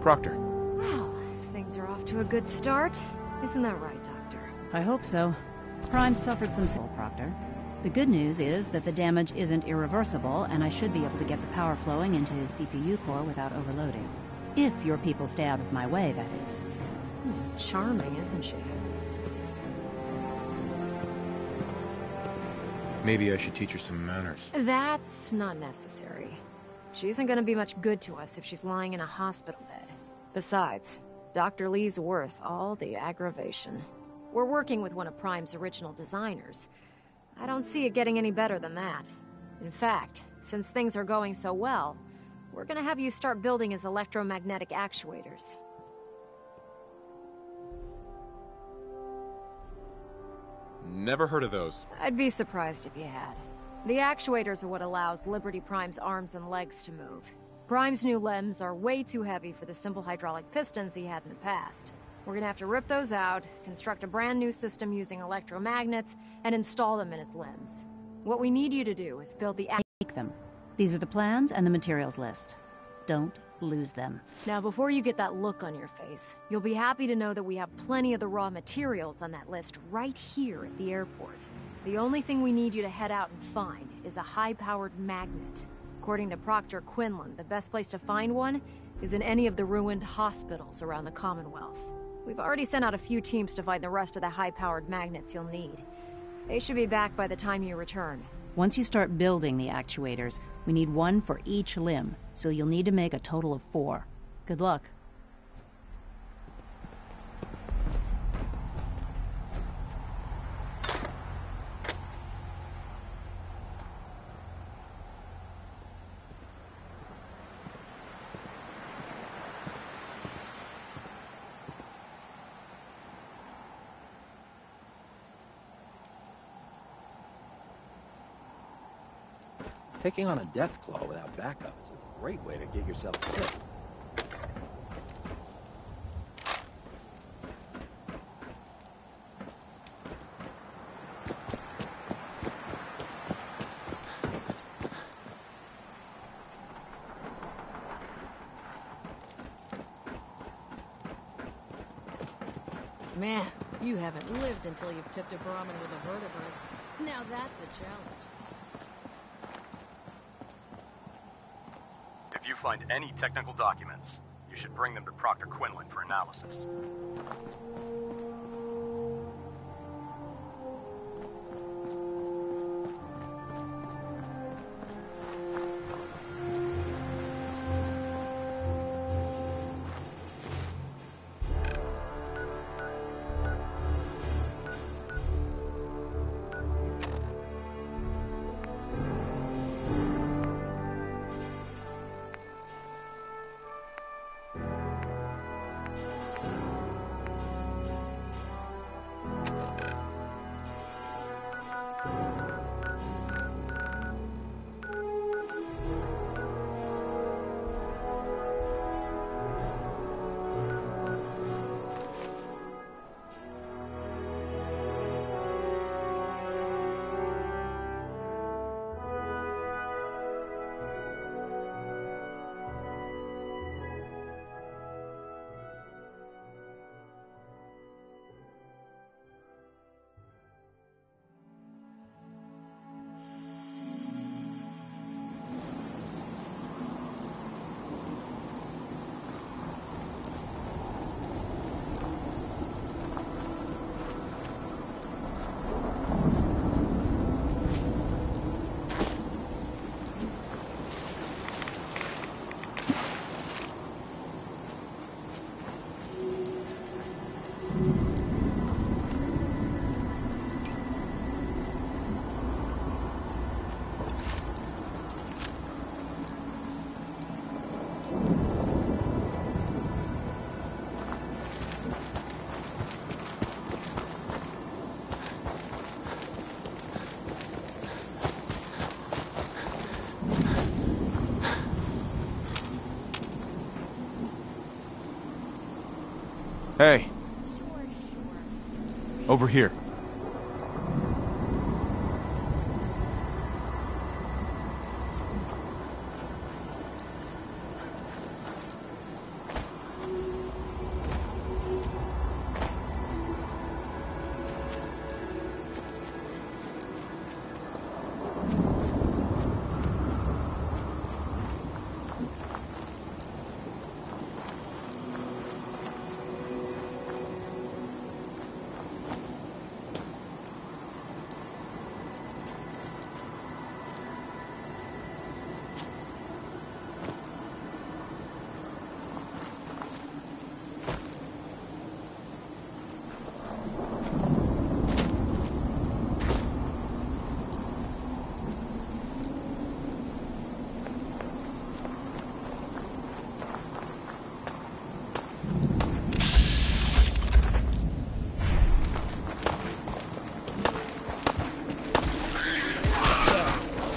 Proctor. Well, things are off to a good start. Isn't that right, Doctor? I hope so. Prime suffered some soul, Proctor. The good news is that the damage isn't irreversible, and I should be able to get the power flowing into his CPU core without overloading. If your people stay out of my way, that is. Charming, isn't she? Maybe I should teach her some manners. That's not necessary. She isn't gonna be much good to us if she's lying in a hospital bed. Besides, Dr. Lee's worth all the aggravation. We're working with one of Prime's original designers. I don't see it getting any better than that. In fact, since things are going so well, we're gonna have you start building his electromagnetic actuators. Never heard of those. I'd be surprised if you had. The actuators are what allows Liberty Prime's arms and legs to move. Prime's new limbs are way too heavy for the simple hydraulic pistons he had in the past. We're gonna have to rip those out, construct a brand new system using electromagnets, and install them in his limbs. What we need you to do is build the Make them. These are the plans and the materials list. Don't lose them. Now, before you get that look on your face, you'll be happy to know that we have plenty of the raw materials on that list right here at the airport. The only thing we need you to head out and find is a high-powered magnet. According to Proctor Quinlan, the best place to find one is in any of the ruined hospitals around the Commonwealth. We've already sent out a few teams to find the rest of the high-powered magnets you'll need. They should be back by the time you return. Once you start building the actuators, we need one for each limb, so you'll need to make a total of 4. Good luck. Taking on a death claw without backup is a great way to get yourself killed. Man, you haven't lived until you've tipped a Brahmin with a vertebrae. Now that's a challenge. If you find any technical documents, you should bring them to Proctor Quinlan for analysis. Hey. Over here.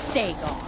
stay gone.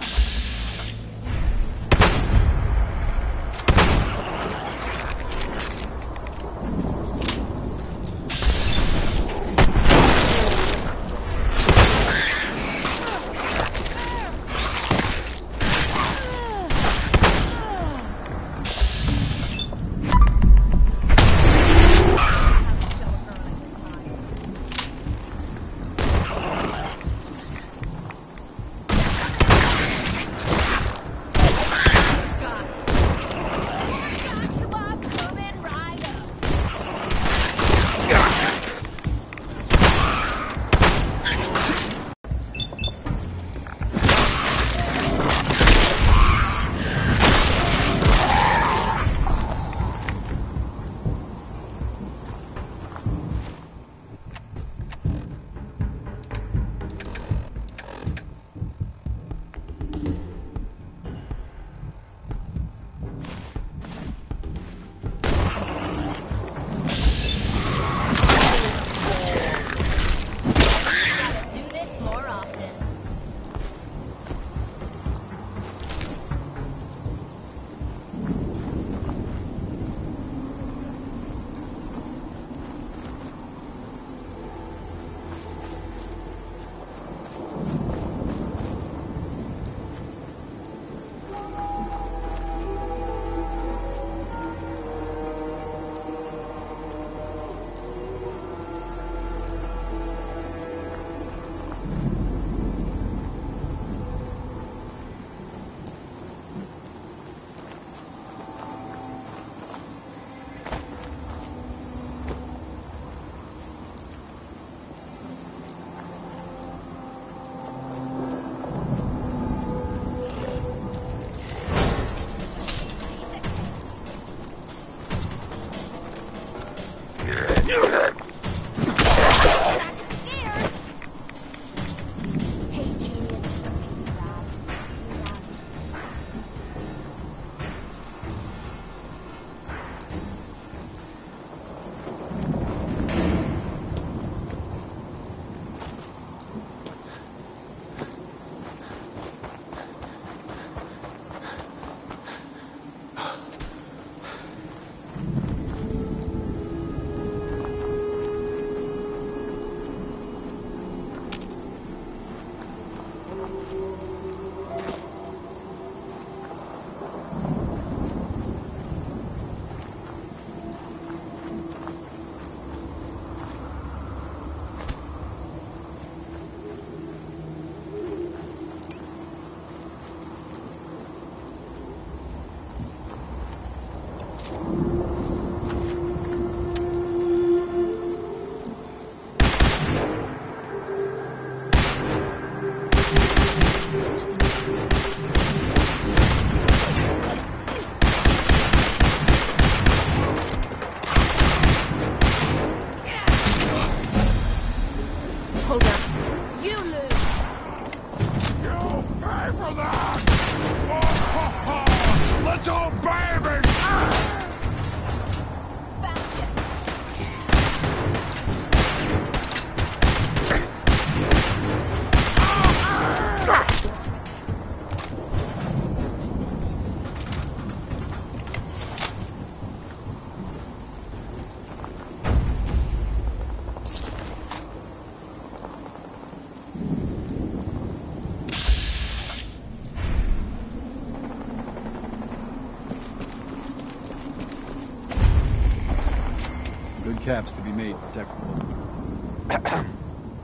Caps to be made protectable.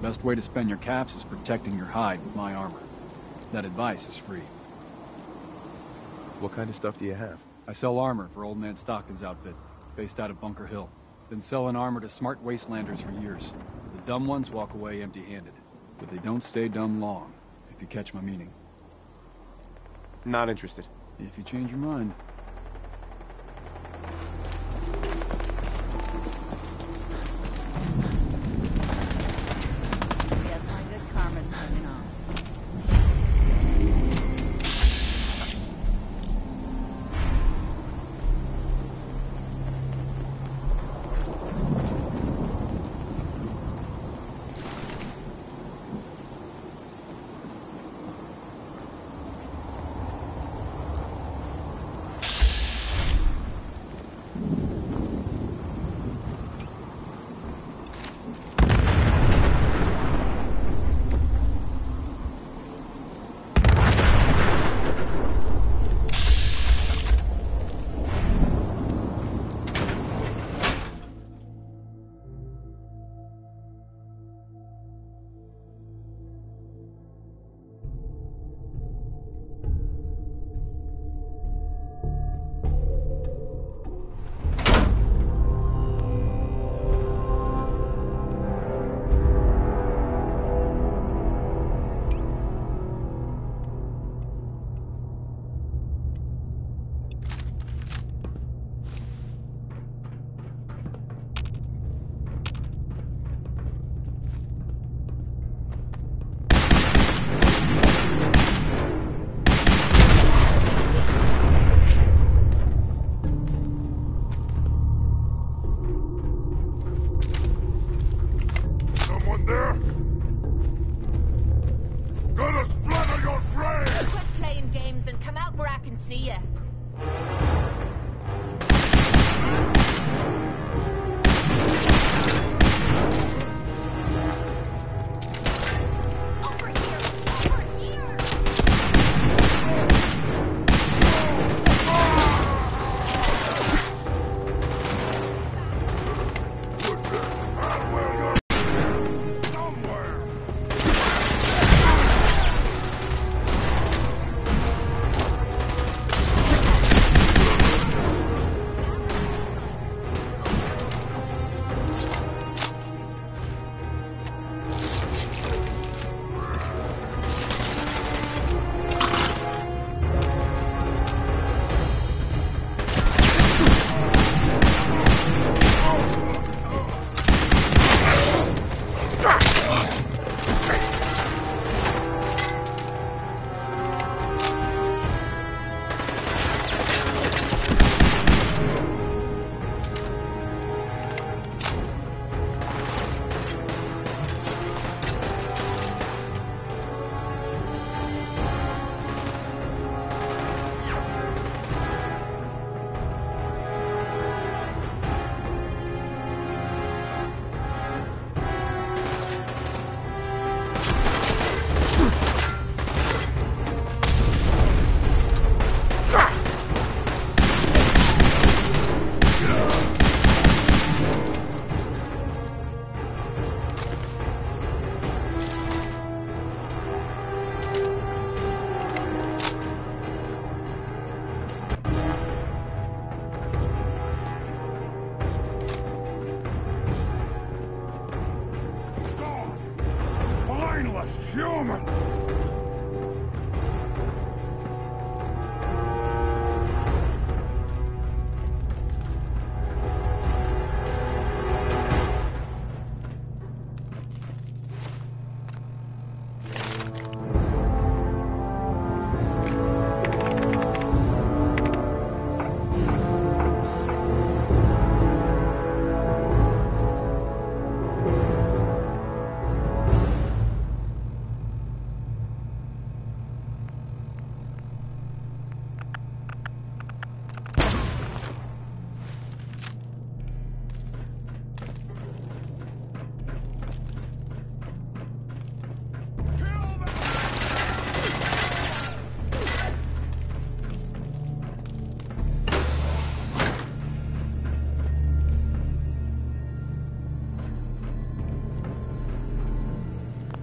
Best way to spend your caps is protecting your hide with my armor. That advice is free. What kind of stuff do you have? I sell armor for Old Man Stockin's outfit, based out of Bunker Hill. Been selling armor to smart wastelanders for years. The dumb ones walk away empty-handed, but they don't stay dumb long, if you catch my meaning. Not interested. If you change your mind. gonna splatter your brain! Quit playing games and come out where I can see you. Human!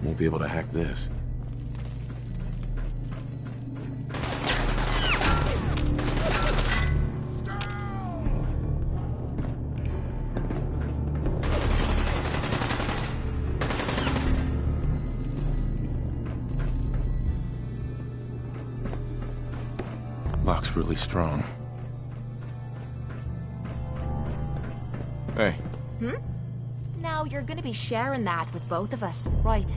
Won't be able to hack this. Lock's really strong. Hey. Now you're gonna be sharing that with both of us, right?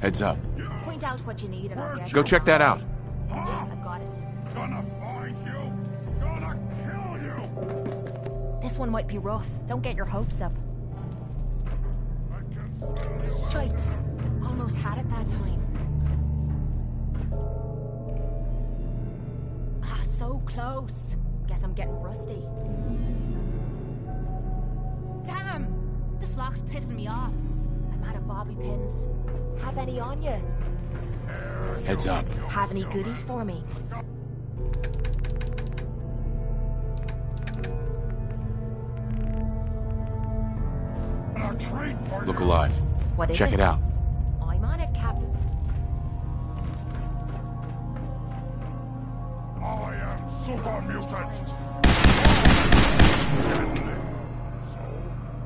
Heads up. Point out what you need and I'll get Go check that out. Yeah, I've got it. Gonna find you! Gonna kill you! This one might be rough. Don't get your hopes up. I can smell you! Shite. Almost had it that time. Ah, so close. Guess I'm getting rusty. Damn! This lock's pissing me off. I'm out of bobby pins. Have any on you? Heads up. Have any goodies for me? Look alive. What is it? Check it out. I'm on it, Captain. I am super mutant!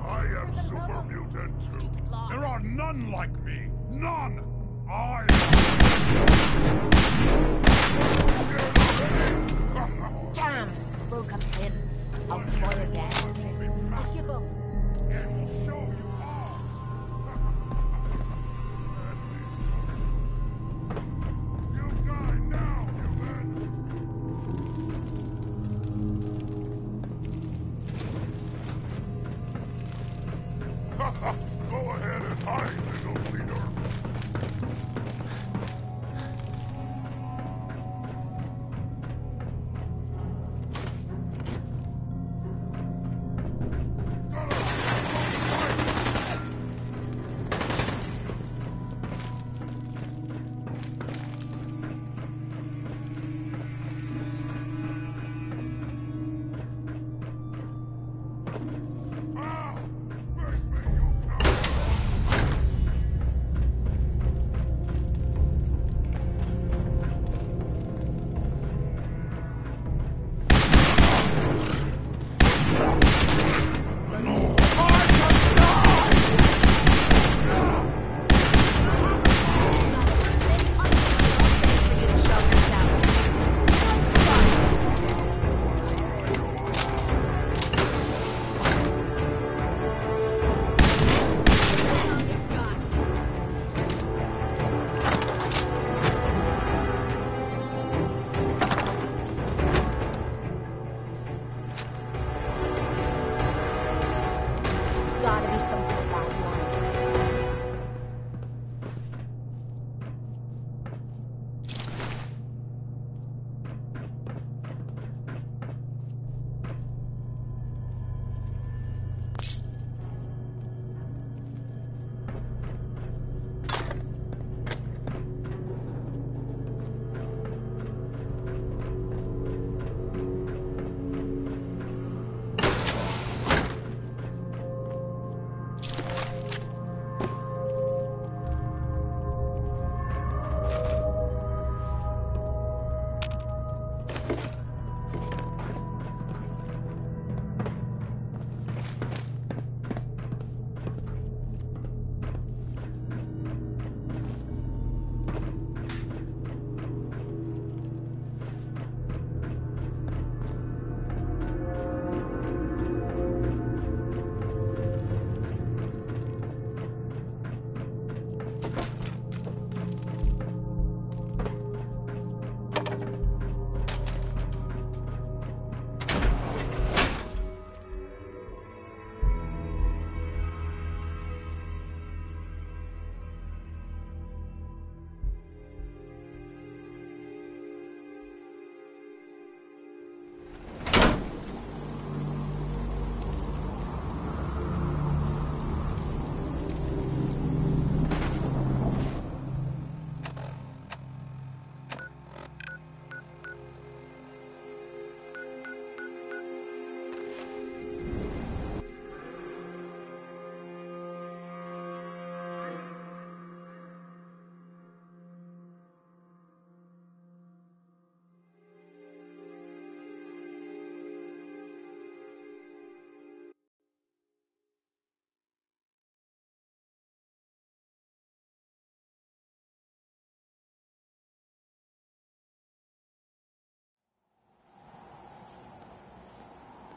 I am super mutant too. There are none like me. None! I Damn! Broke a pin. I'll try again. I give up. It will show you all. You die now, human. Go ahead and hide, little leader. Gotta be something about one.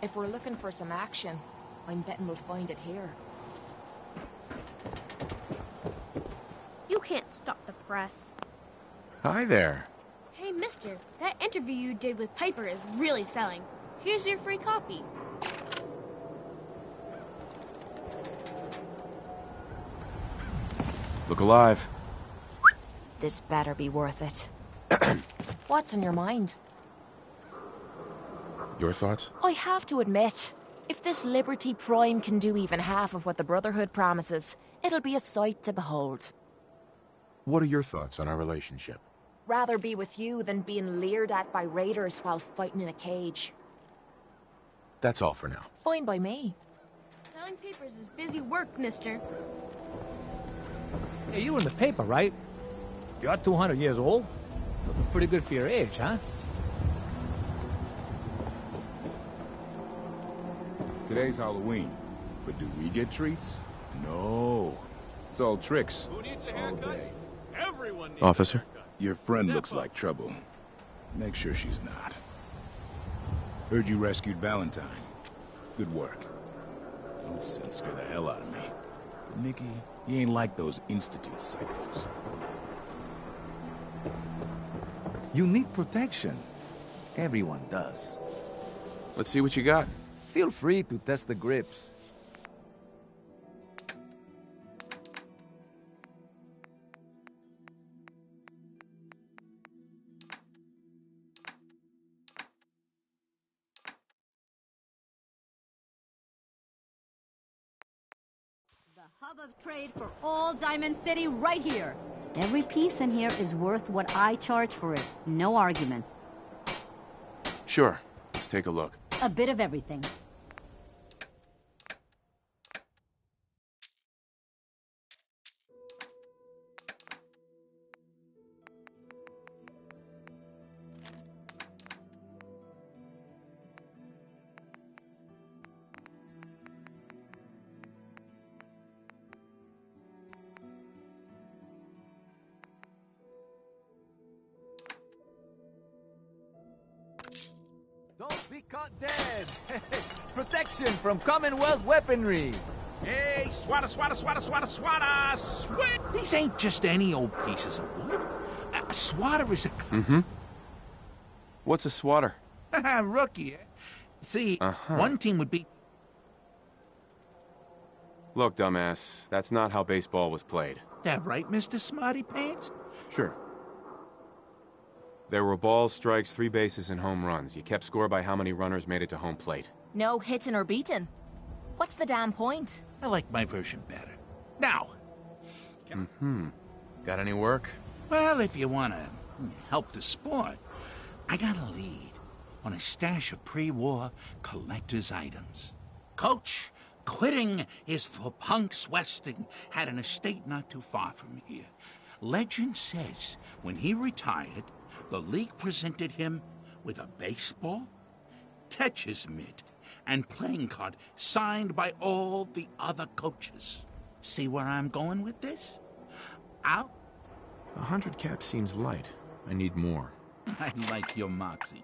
If we're looking for some action, I'm betting we'll find it here. You can't stop the press. Hi there. Hey, mister, that interview you did with Piper is really selling. Here's your free copy. Look alive. This better be worth it. What's on your mind? Your thoughts? I have to admit, if this Liberty Prime can do even half of what the Brotherhood promises, it'll be a sight to behold. What are your thoughts on our relationship? Rather be with you than being leered at by raiders while fighting in a cage. That's all for now. Fine by me. Selling papers is busy work, mister. Hey, you were in the paper, right? You're 200 years old. Looking pretty good for your age, huh? Today's Halloween, but do we get treats? No. It's all tricks. Who needs a haircut? Everyone needs Officer? a haircut. Your friend looks like trouble. Make sure she's not. Heard you rescued Valentine. Good work. Those scents scare the hell out of me. But Nikki, he ain't like those Institute psychos. You need protection. Everyone does. Let's see what you got. Feel free to test the grips. hub of trade for all Diamond City right here. Every piece in here is worth what I charge for it. No arguments. Sure. Let's take a look. A bit of everything. Don't be caught dead! Protection from Commonwealth weaponry! Hey, swatter, swatter, swatter, swatter, swatter! Sweat! These ain't just any old pieces of wood. A swatter is a... Mm-hmm. What's a swatter? Rookie, eh? See, one team would be... Look, dumbass, that's not how baseball was played. That right, Mr. Smarty Pants? Sure. There were balls, strikes, 3 bases, and home runs. You kept score by how many runners made it to home plate. No hitting or beating. What's the damn point? I like my version better. Now. Got any work? Well, if you want to help the sport, I got a lead on a stash of pre-war collector's items. Coach, quitting is for punks Westing had an estate not too far from here. Legend says when he retired, the league presented him with a baseball, catcher's mitt, and playing card signed by all the other coaches. See where I'm going with this? 100 caps seems light. I need more. I like your moxie.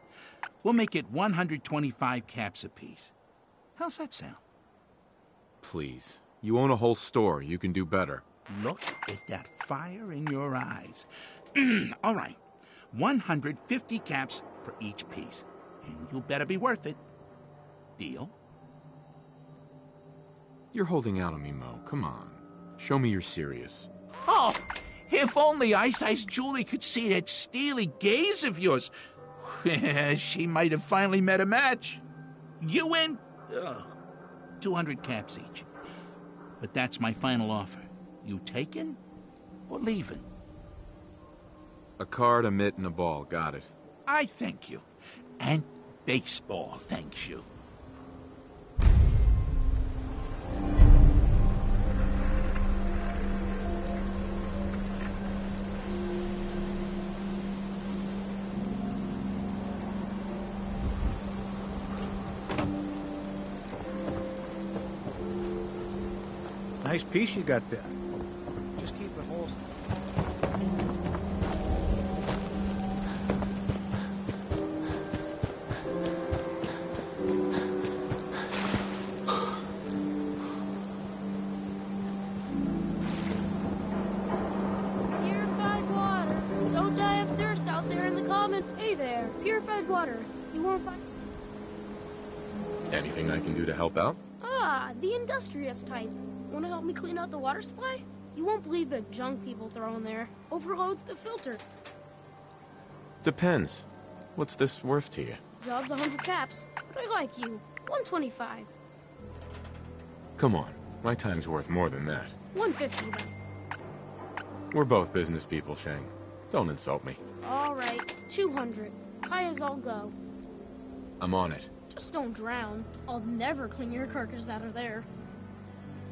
We'll make it 125 caps apiece. How's that sound? Please. You own a whole store. You can do better. Look at that fire in your eyes. All right. 150 caps for each piece. And you better be worth it. Deal? You're holding out on me, Mo. Come on. Show me you're serious. Oh, if only Ice Julie could see that steely gaze of yours. She might have finally met a match. You win 200 caps each. But that's my final offer. You taking or leaving? A card, a mitt, and a ball. Got it. I thank you. And baseball thanks you. Nice piece you got there. Just keep it holstered. Purified water. Don't die of thirst out there in the common. Hey there, purified water. You won't find... Anything I can do to help out? Ah, the industrious type. Want to help me clean out the water supply? You won't believe the junk people throw in there. Overloads the filters. Depends. What's this worth to you? Job's 100 caps, but I like you. 125. Come on. My time's worth more than that. 150 then. We're both business people, Shang. Don't insult me. All right, 200. High as I'll go. I'm on it. Just don't drown. I'll never clean your carcass out of there.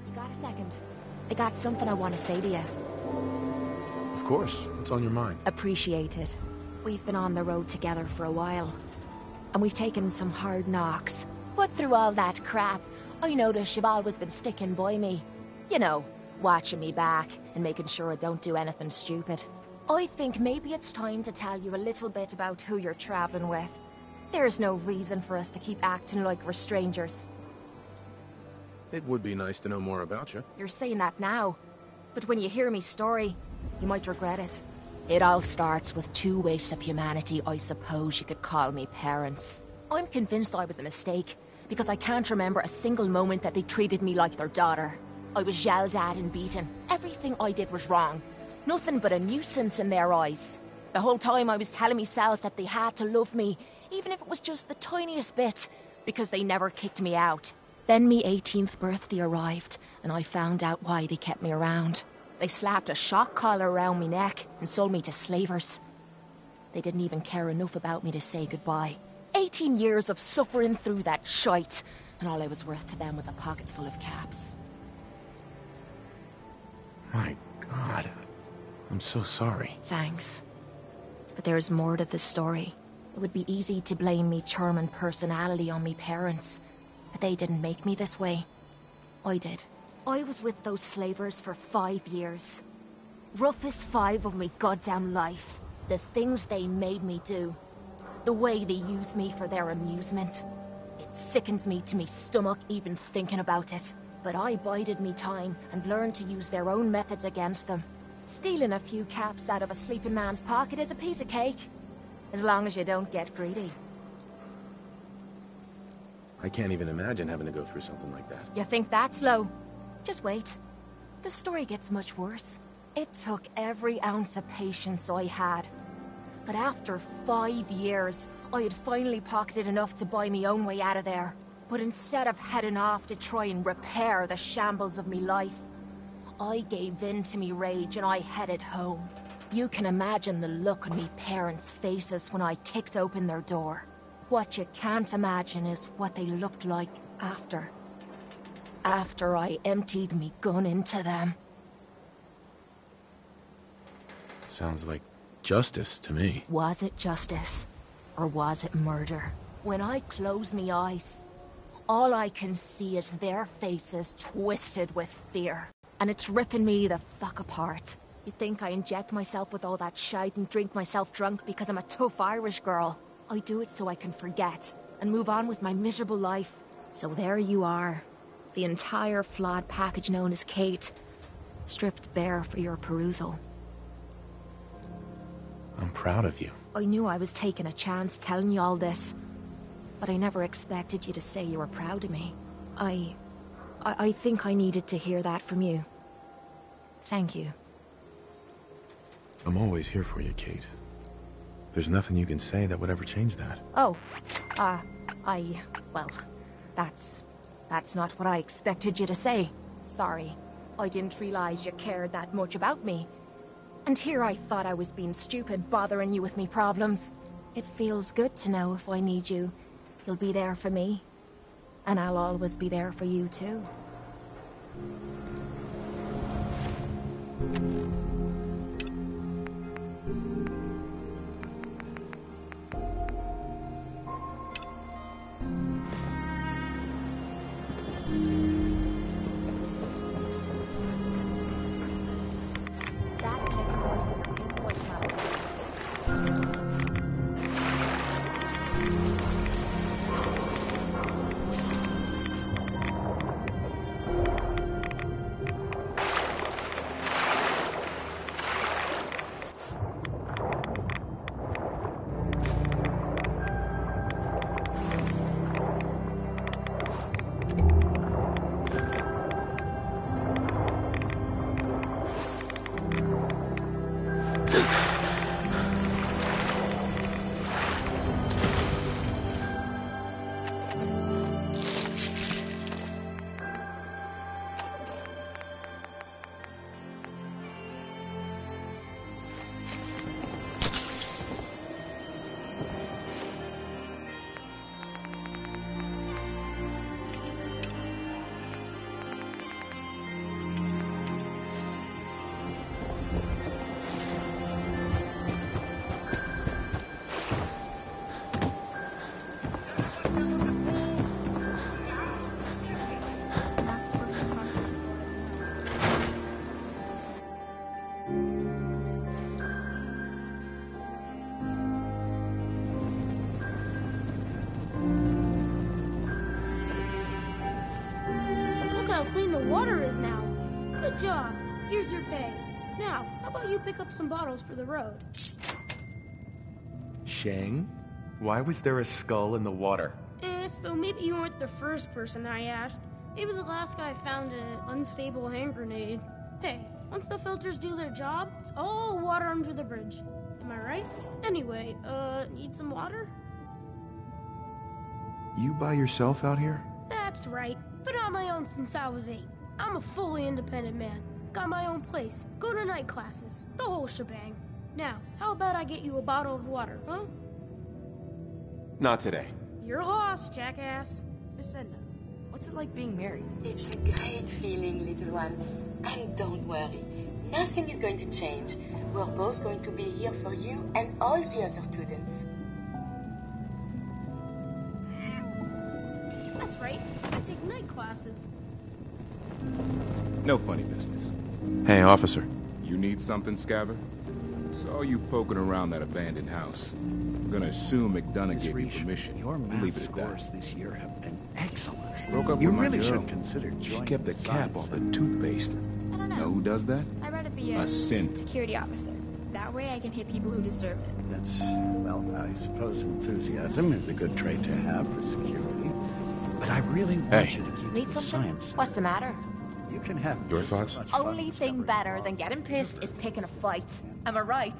You got a second? I got something I want to say to you. Of course. What's on your mind? Appreciate it. We've been on the road together for a while. And we've taken some hard knocks. But through all that crap, I notice you've always been sticking by me. You know, watching me back and making sure I don't do anything stupid. I think maybe it's time to tell you a little bit about who you're traveling with. There's no reason for us to keep acting like we're strangers. It would be nice to know more about you. You're saying that now, but when you hear me story, you might regret it. It all starts with 2 wastes of humanity I suppose you could call me parents. I'm convinced I was a mistake, because I can't remember a single moment that they treated me like their daughter. I was yelled at and beaten. Everything I did was wrong. Nothing but a nuisance in their eyes. The whole time I was telling myself that they had to love me, even if it was just the tiniest bit, because they never kicked me out. Then me 18th birthday arrived, and I found out why they kept me around. They slapped a shock collar around me neck and sold me to slavers. They didn't even care enough about me to say goodbye. 18 years of suffering through that shite, and all I was worth to them was a pocket full of caps. My God. I'm so sorry. Thanks. But there's more to the story. It would be easy to blame me charm and personality on me parents, but they didn't make me this way. I did. I was with those slavers for 5 years. Roughest 5 of me goddamn life. The things they made me do. The way they used me for their amusement. It sickens me to me stomach even thinking about it. But I bided me time and learned to use their own methods against them. Stealing a few caps out of a sleeping man's pocket is a piece of cake. As long as you don't get greedy. I can't even imagine having to go through something like that. You think that's low? Just wait. The story gets much worse. It took every ounce of patience I had. But after 5 years, I had finally pocketed enough to buy me own way out of there. But instead of heading off to try and repair the shambles of me life, I gave in to me rage and I headed home. You can imagine the look on me parents' faces when I kicked open their door. What you can't imagine is what they looked like after. After I emptied me gun into them. Sounds like justice to me. Was it justice? Or was it murder? When I close me eyes, all I can see is their faces twisted with fear. And it's ripping me the fuck apart. You think I inject myself with all that shite and drink myself drunk because I'm a tough Irish girl? I do it so I can forget and move on with my miserable life. So there you are. The entire flawed package known as Kate. Stripped bare for your perusal. I'm proud of you. I knew I was taking a chance telling you all this. But I never expected you to say you were proud of me. I think I needed to hear that from you. Thank you. I'm always here for you, Kate. There's nothing you can say that would ever change that. Oh, well, that's not what I expected you to say. Sorry. I didn't realize you cared that much about me. And here I thought I was being stupid, bothering you with me problems. It feels good to know if I need you, you'll be there for me. And I'll always be there for you, too. Good job. Here's your pay. Now, how about you pick up some bottles for the road? Shang? Why was there a skull in the water? So maybe you weren't the first person I asked. Maybe the last guy found an unstable hand grenade. Hey, once the filters do their job, it's all water under the bridge. Am I right? Anyway, need some water? You by yourself out here? That's That's right. Been on my own since I was 8. I'm a fully independent man. Got my own place, go to night classes, the whole shebang. Now, how about I get you a bottle of water, huh? Not today. You're lost, jackass. Miss Edna, what's it like being married? It's a great feeling, little one. And don't worry, nothing is going to change. We're both going to be here for you and all the other students. That's right, I take night classes. No funny business. Hey, officer. You need something, Scaver? Saw you poking around that abandoned house. I'm gonna assume McDonough gave you permission. Your We'll math leave it at scores that. this year have been excellent. Broke up You with my really girl. should consider She joining kept the cap science. off the toothpaste. I don't know. Know who does that? I read at the A synth. security officer. That way I can hit people who deserve it. That's, well, I suppose enthusiasm is a good trait to have for security. But I really want you to keep Need the something? science. What's the matter? You can have Your just as thoughts? much fun Only thing discovering better laws than getting pissed is picking a fight. Am I right?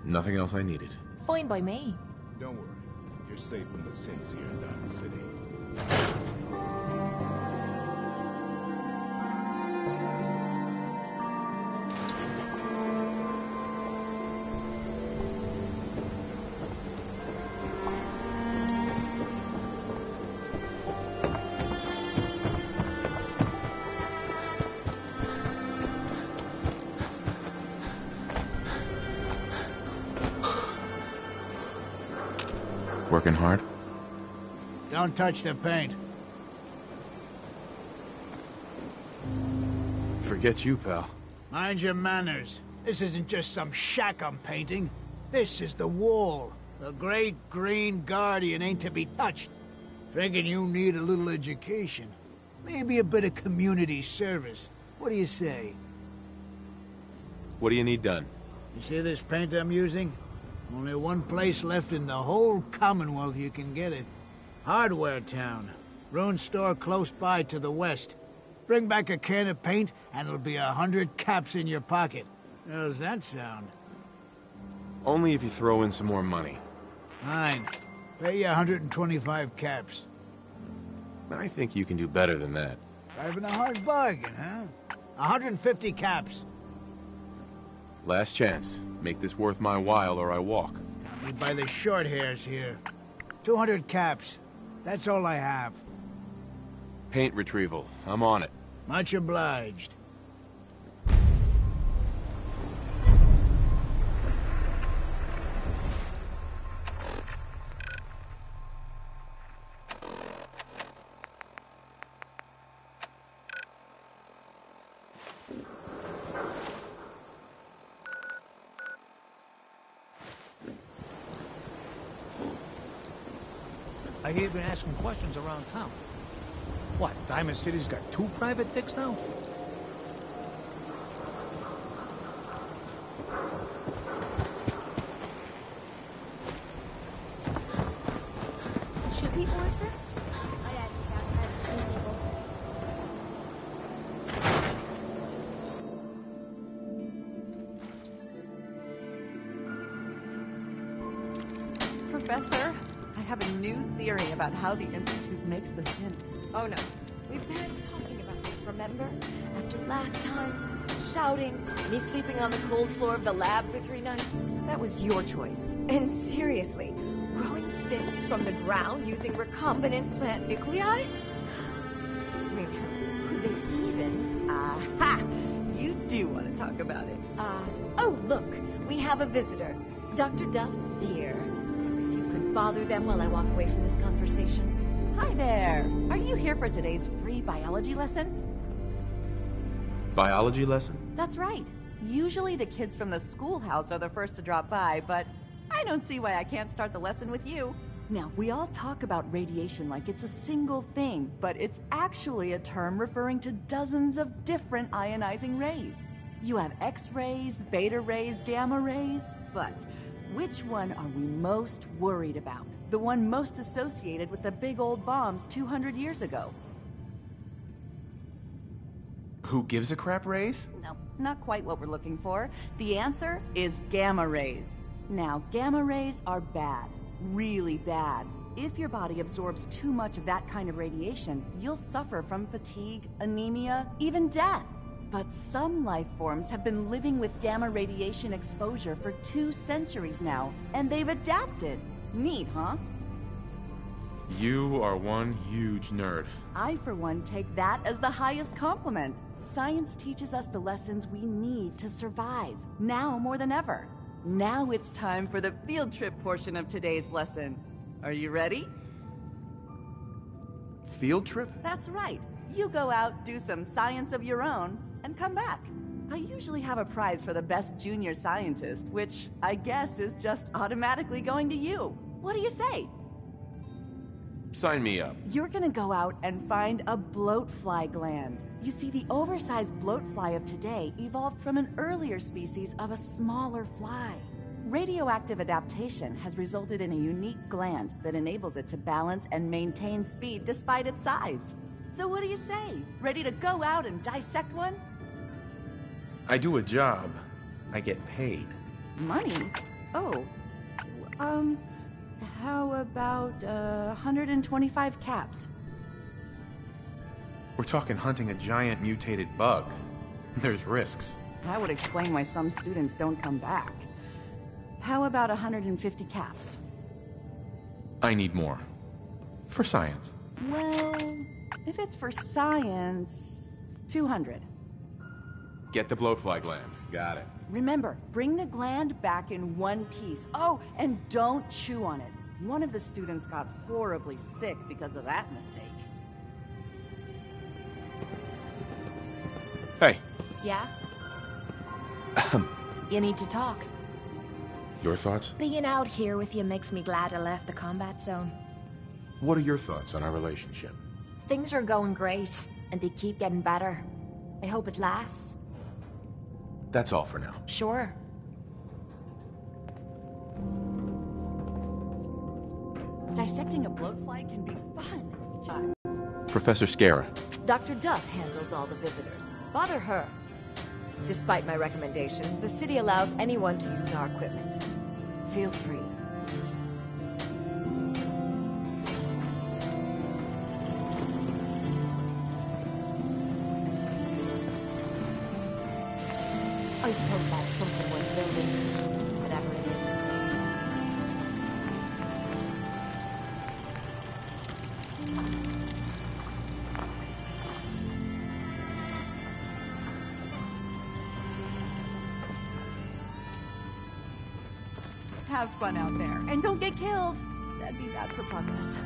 Nothing else I needed. Fine by me. Don't worry. You're safe from the synths here in Diamond City. Working hard? Don't touch the paint. Forget you, pal. Mind your manners. This isn't just some shack I'm painting. This is the wall. The great green guardian ain't to be touched. Thinking you need a little education. Maybe a bit of community service. What do you say? What do you need done? You see this paint I'm using? Only one place left in the whole Commonwealth you can get it. Hardware Town. Ruin store close by to the west. Bring back a can of paint, and it'll be 100 caps in your pocket. How's that sound? Only if you throw in some more money. Fine. Pay you 125 caps. I think you can do better than that. Driving a hard bargain, huh? 150 caps. Last chance. Make this worth my while or I walk. Got me by the short hairs here. 200 caps. That's all I have. Paint retrieval. I'm on it. Much obliged. I hear you've been asking questions around town. What, Diamond City's got 2 private dicks now? Shoot people, sir? My dad's just outside shooting people. Professor, I have a new theory about how the Institute makes the synths. Oh no. We've been talking about this, remember? After last time, shouting, me sleeping on the cold floor of the lab for 3 nights. That was your choice. And seriously, growing synths from the ground using recombinant plant nuclei? I mean, could they even? Aha! You do want to talk about it. Oh, look, we have a visitor. Dr. Duff, dear. If you could bother them while I walk away from this conversation. Hi there. Are you here for today's free biology lesson? Biology lesson? That's right. Usually the kids from the schoolhouse are the first to drop by, but I don't see why I can't start the lesson with you. Now, we all talk about radiation like it's a single thing, but it's actually a term referring to dozens of different ionizing rays. You have X-rays, beta rays, gamma rays, but which one are we most worried about? The one most associated with the big old bombs 200 years ago. Who gives a crap, rays? No, not quite what we're looking for. The answer is gamma rays. Now, gamma rays are bad. Really bad. If your body absorbs too much of that kind of radiation, you'll suffer from fatigue, anemia, even death. But some life forms have been living with gamma radiation exposure for 2 centuries now, and they've adapted. Neat, huh? You are one huge nerd. I, for one, take that as the highest compliment. Science teaches us the lessons we need to survive, now more than ever. Now it's time for the field trip portion of today's lesson. Are you ready? Field trip? That's right. You go out, do some science of your own, and come back. I usually have a prize for the best junior scientist, which I guess is just automatically going to you. What do you say? Sign me up. You're gonna go out and find a bloatfly gland. You see, the oversized bloatfly of today evolved from an earlier species of a smaller fly. Radioactive adaptation has resulted in a unique gland that enables it to balance and maintain speed despite its size. So what do you say? Ready to go out and dissect one? I do a job. I get paid. Money? Oh. How about 125 caps? We're talking hunting a giant mutated bug. There's risks. That would explain why some students don't come back. How about 150 caps? I need more. For science. Well, if it's for science, 200. Get the blowfly gland. Got it. Remember, bring the gland back in one piece. Oh, and don't chew on it. One of the students got horribly sick because of that mistake. Hey. Yeah? You need to talk. Your thoughts? Being out here with you makes me glad I left the combat zone. What are your thoughts on our relationship? Things are going great, and they keep getting better. I hope it lasts. That's all for now. Sure. Dissecting a bloatfly can be fun. Professor Scara. Dr. Duff handles all the visitors. Bother her. Despite my recommendations, the city allows anyone to use our equipment. Feel free. I suppose that's something worth building, whatever it is. Have fun out there, and don't get killed. That'd be bad for progress.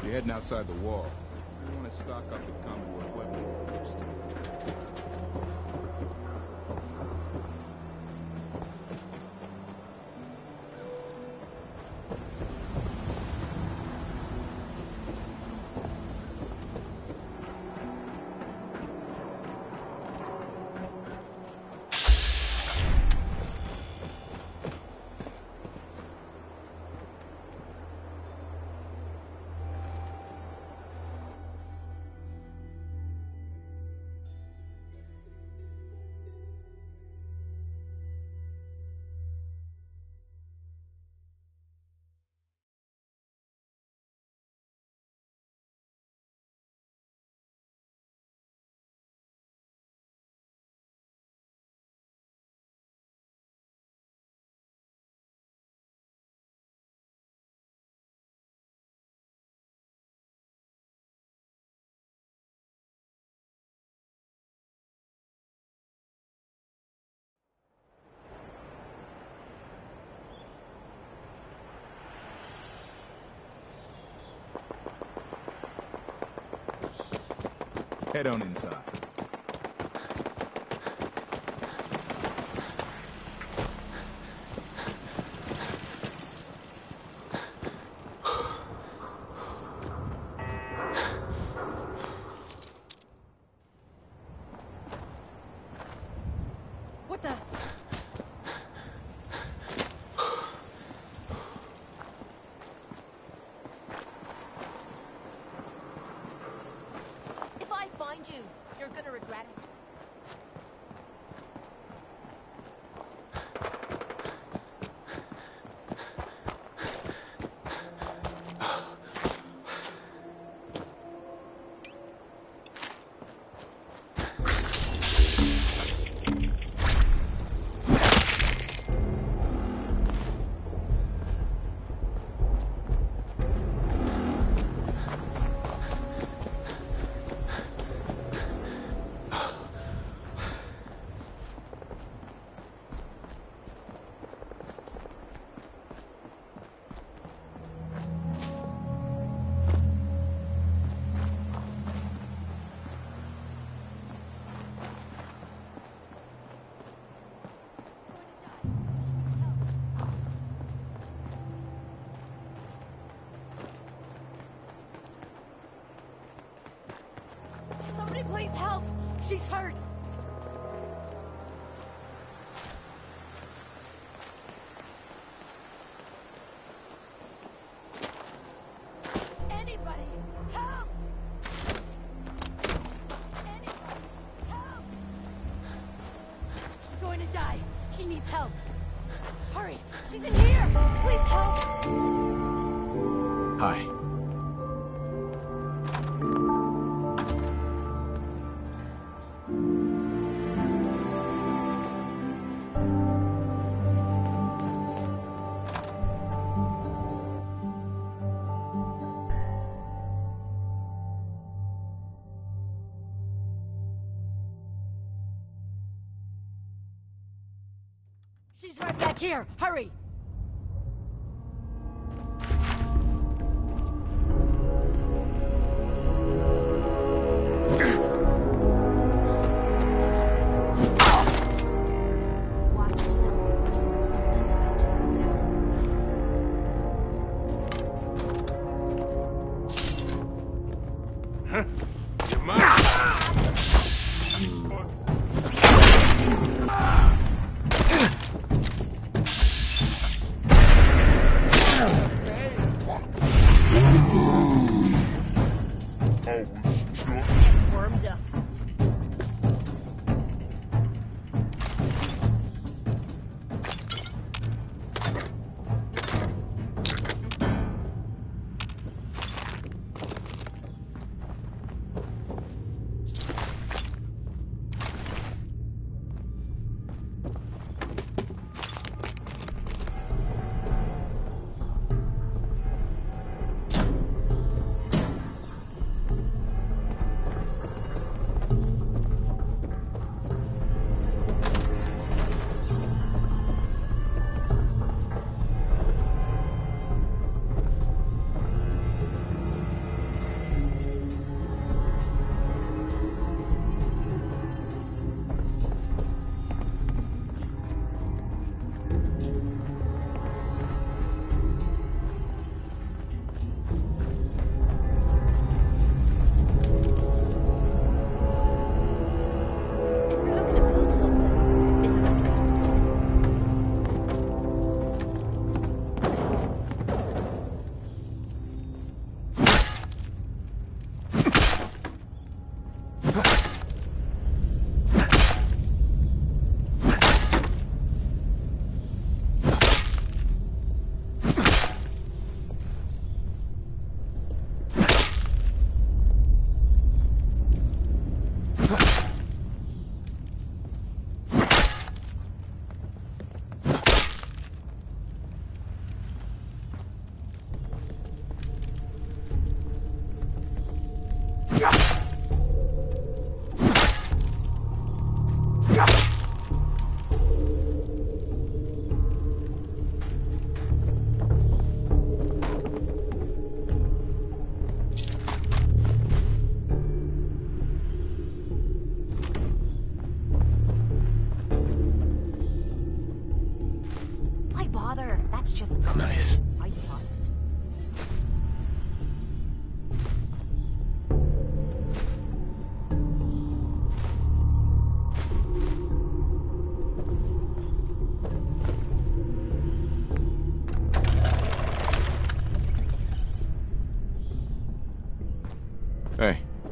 You're heading outside the wall. You want to stock up at Commonwealth weapon first. Head on inside. What the? If I find you, you're gonna regret it. Somebody please help! She's hurt! Anybody! Help! Anybody! Help! She's going to die. She needs help. Hurry! She's in here! Please help! Hi. She's right back here! Hurry! Watch yourself. Something's about to go down. Huh? You're mine. Get warmed up.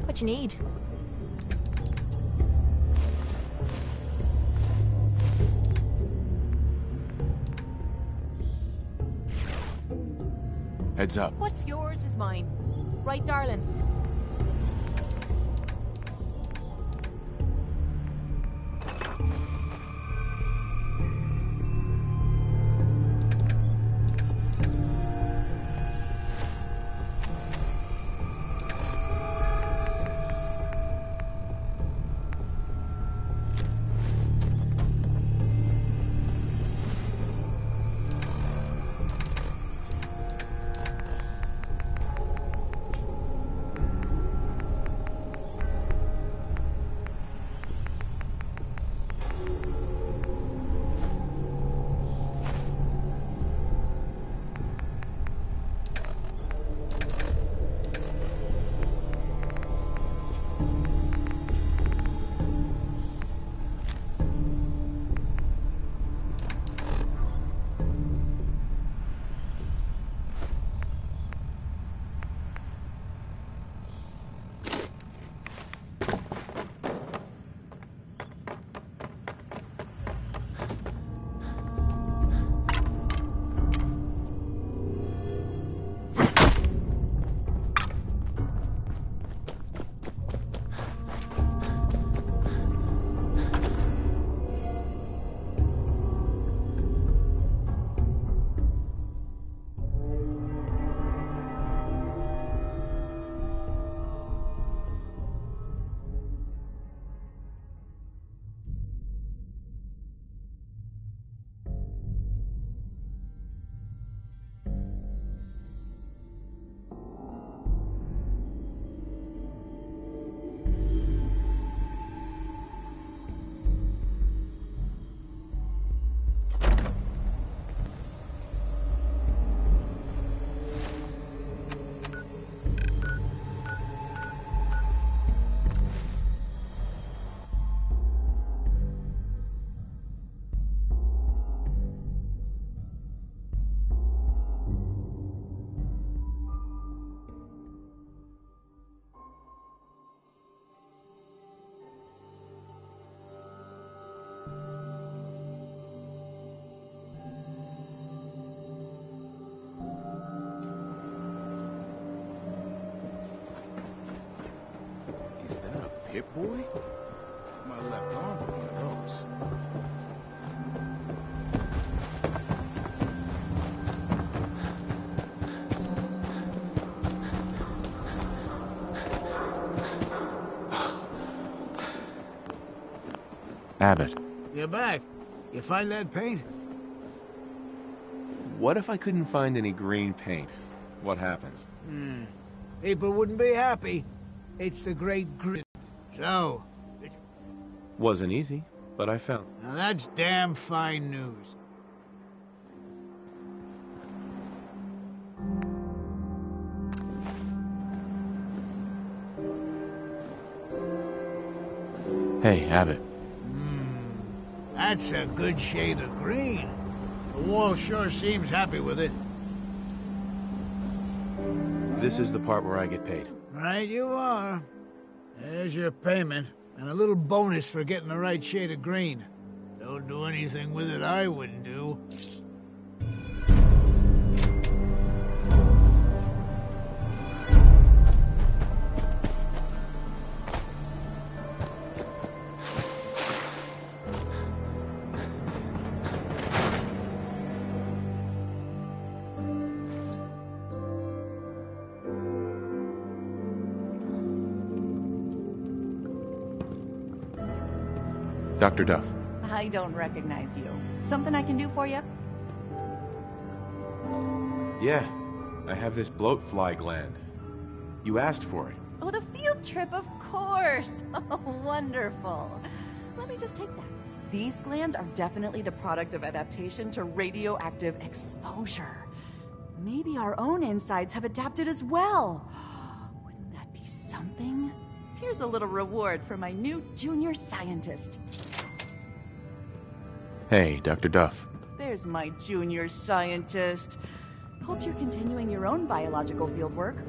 What you need? Heads up. What's yours is mine. Right, darling? Hit boy? My left arm for one of those. Abbott. You're back. You find that paint? What if I couldn't find any green paint? What happens? People wouldn't be happy. It's the great grid. So, Wasn't easy, but I found. now that's damn fine news. Hey, Abbott. That's a good shade of green. The wall sure seems happy with it. This is the part where I get paid. Right you are. There's your payment, and a little bonus for getting the right shade of green. Don't do anything with it I wouldn't do. Dr. Duff. I don't recognize you. Something I can do for you? Yeah, I have this bloat fly gland. You asked for it. Oh, the field trip, of course. Oh, wonderful. Let me just take that. These glands are definitely the product of adaptation to radioactive exposure. Maybe our own insides have adapted as well. Wouldn't that be something? Here's a little reward for my new junior scientist. Hey, Dr. Duff. There's my junior scientist. Hope you're continuing your own biological fieldwork.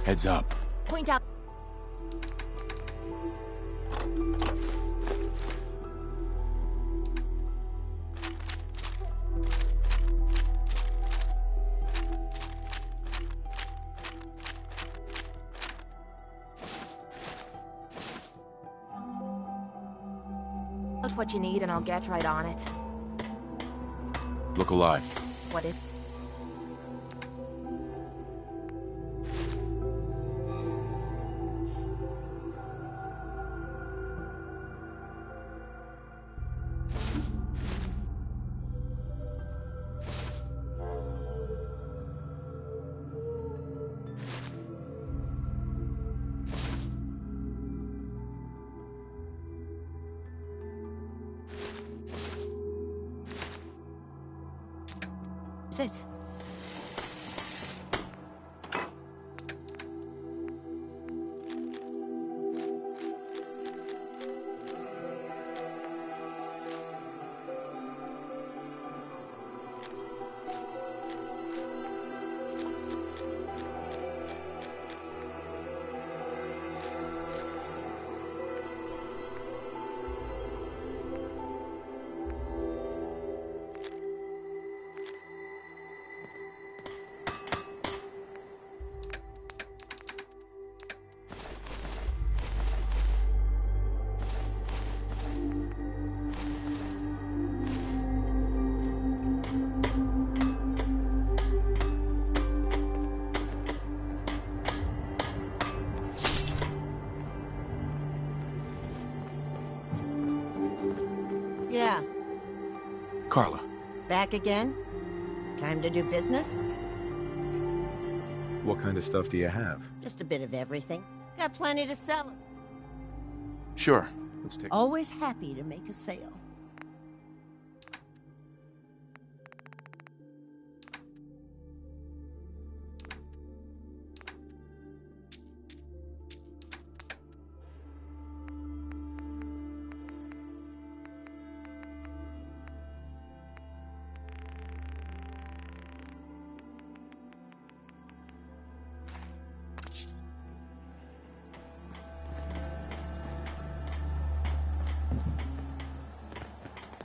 Heads up. Point out. What you need and I'll get right on it. Look alive. What it? It. Yeah. Carla. Back again? Time to do business? What kind of stuff do you have? Just a bit of everything. Got plenty to sell. Sure. Let's take... Always happy to make a sale.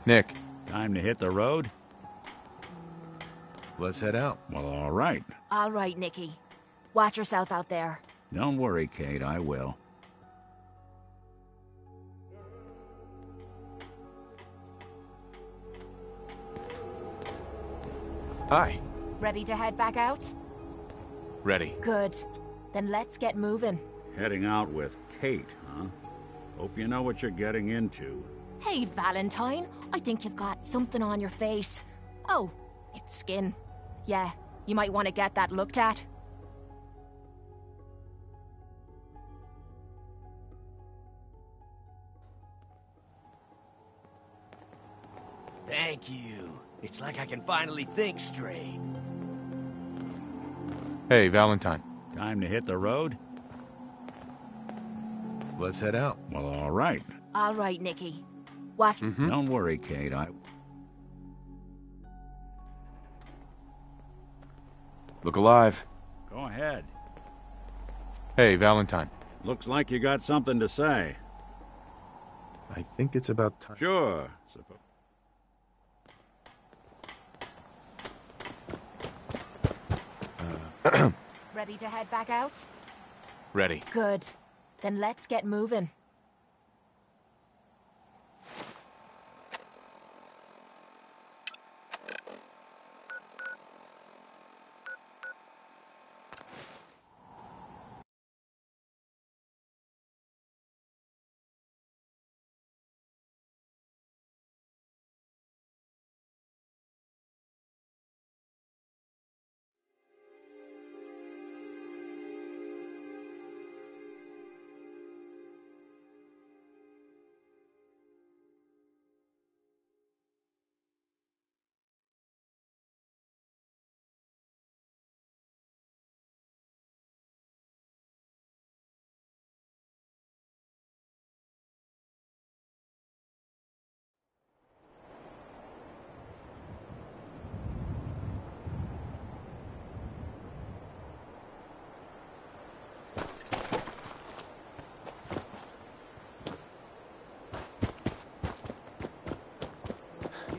Nick. Time to hit the road? Let's head out. Well, all right. All right, Nikki. Watch yourself out there. Don't worry, Kate, I will. Hi. Ready to head back out? Ready. Good. Then let's get moving. Heading out with Kate, huh? Hope you know what you're getting into. Hey, Valentine. I think you've got something on your face. Oh, it's skin. Yeah, you might want to get that looked at. Thank you. It's like I can finally think straight. Hey, Valentine. Time to hit the road? Let's head out. Well, all right. All right, Nikki. Watch. Don't worry, Kate, Look alive. Go ahead. Hey, Valentine. Looks like you got something to say. I think it's about time. Sure. Ready to head back out? Ready. Good. Then let's get moving.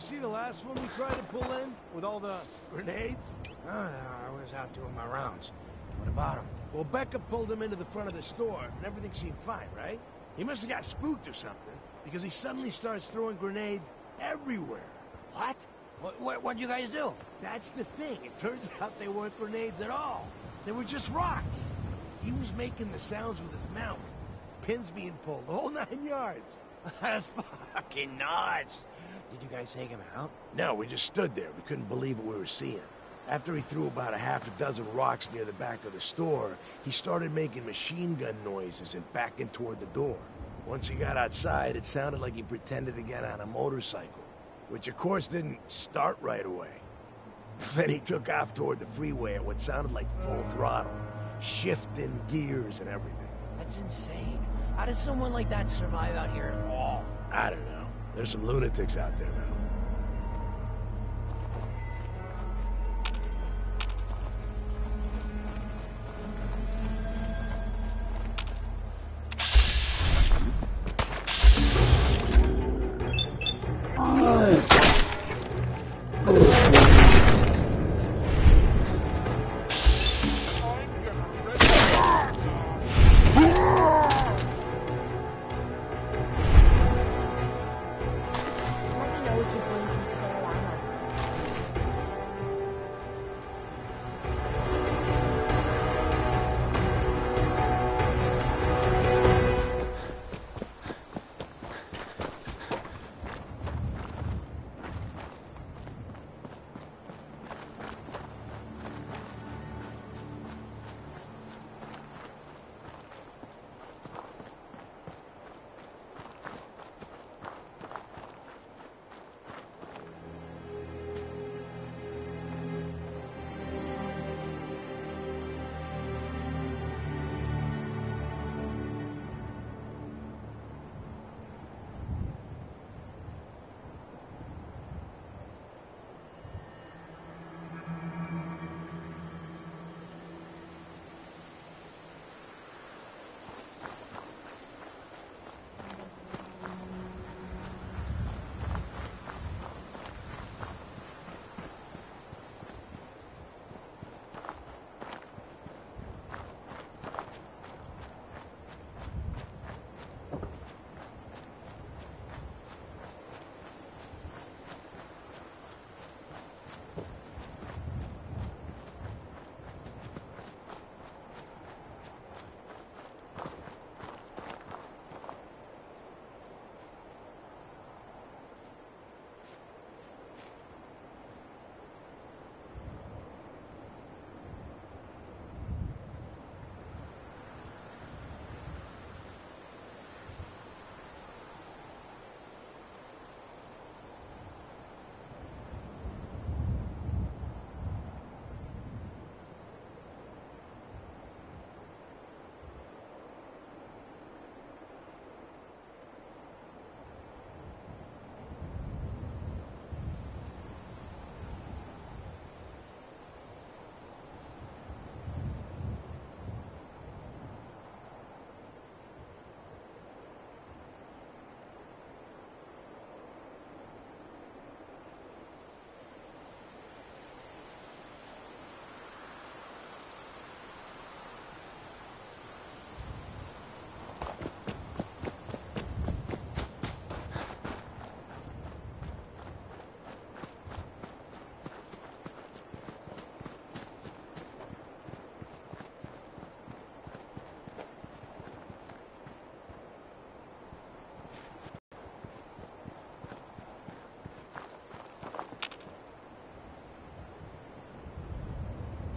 see the last one we tried to pull in? With all the grenades? No, I was out doing my rounds. What about him? Well, Becca pulled him into the front of the store, and everything seemed fine, right? He must have got spooked or something, because he suddenly starts throwing grenades everywhere. What? What'd you guys do? That's the thing. It turns out they weren't grenades at all. They were just rocks. He was making the sounds with his mouth. Pins being pulled, the whole 9 yards. That's fucking nuts. Did you guys take him out? No, we just stood there. We couldn't believe what we were seeing. After he threw about a half a dozen rocks near the back of the store, he started making machine gun noises and backing toward the door. Once he got outside, it sounded like he pretended to get on a motorcycle, which of course didn't start right away. Then he took off toward the freeway at what sounded like full throttle, shifting gears and everything. That's insane. How does someone like that survive out here at all? I don't know. There's some lunatics out there, though.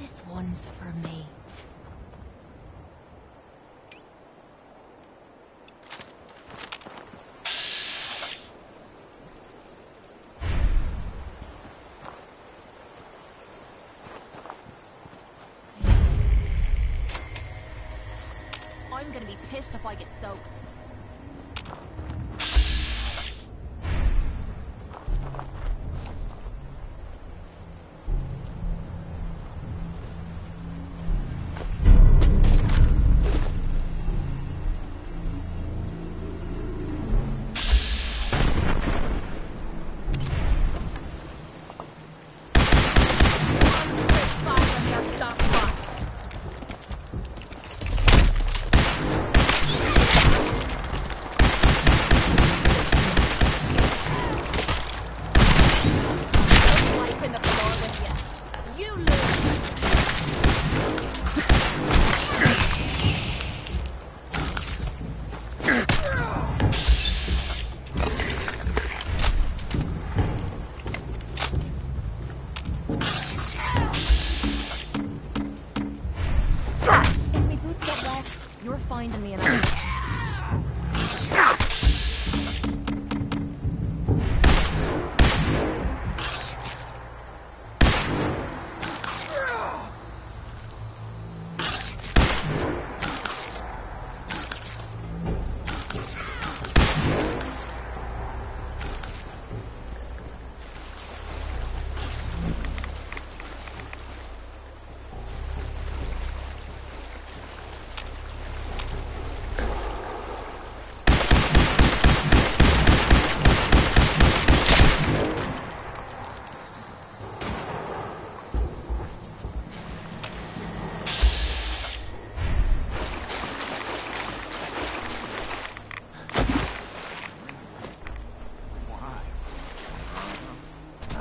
This one's for me. I'm gonna be pissed if I get soaked.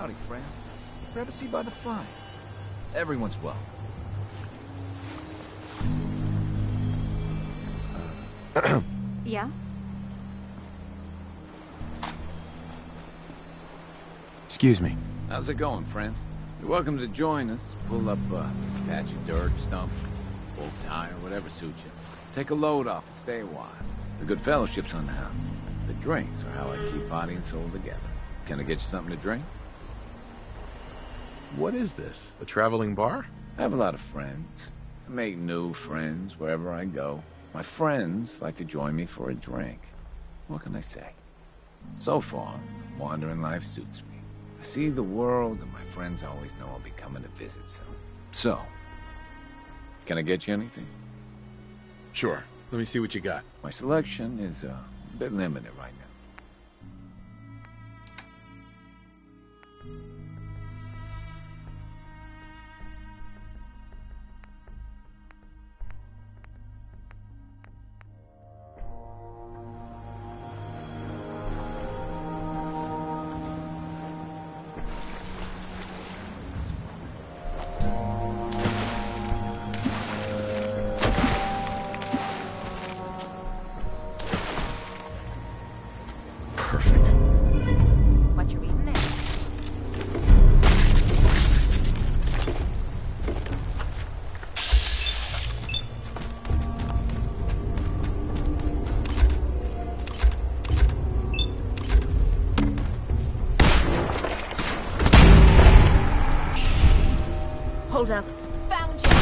Howdy, friend. Grab a seat by the fire. Everyone's welcome. Yeah? Excuse me. How's it going, friend? You're welcome to join us. Pull up a patch of dirt, stump, old tire, whatever suits you. Take a load off and stay a while. The good fellowship's on the house. The drinks are how I keep body and soul together. Can I get you something to drink? What is this? A traveling bar? I have a lot of friends. I make new friends wherever I go. My friends like to join me for a drink. What can I say? So far, wandering life suits me. I see the world, and my friends always know I'll be coming to visit soon. So, can I get you anything? Sure. Let me see what you got. My selection is a bit limited right now. What you reading there? Hold up. Found you.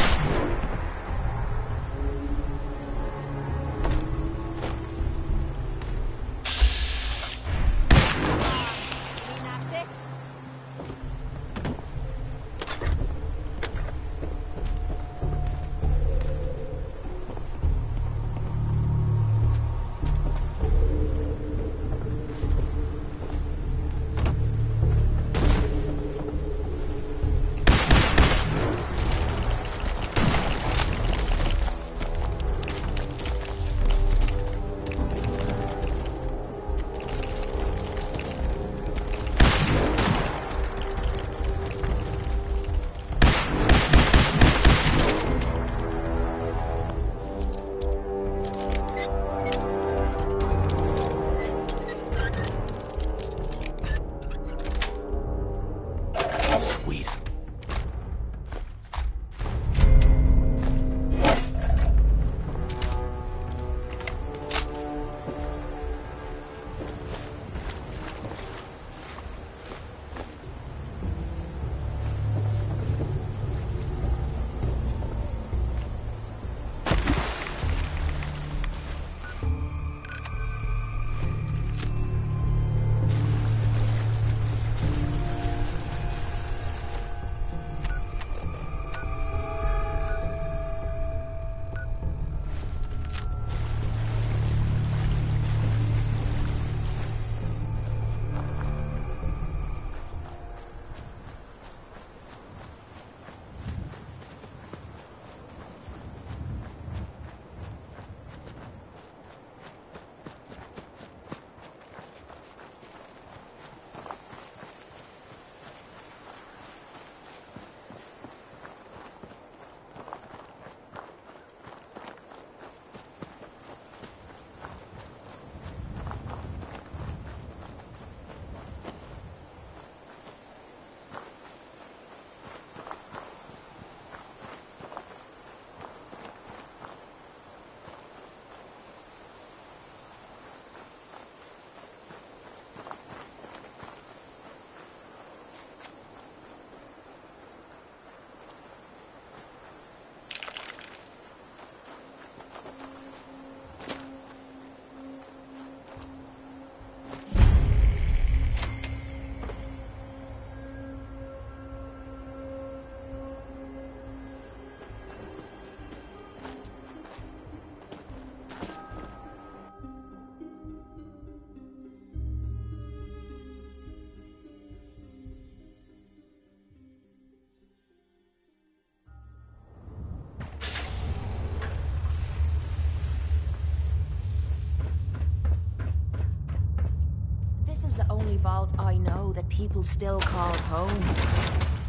This is the only vault I know that people still call home.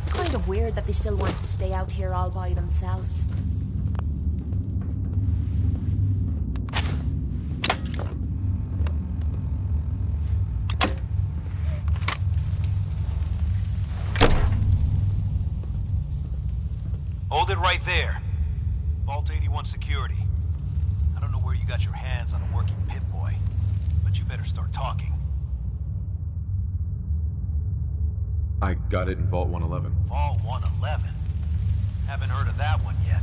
Kind of weird that they still want to stay out here all by themselves. Hold it right there. Vault 81 security. I don't know where you got your hands on a working Pip-Boy, but you better start talking. I got it in Vault 111. Vault 111? Haven't heard of that one yet.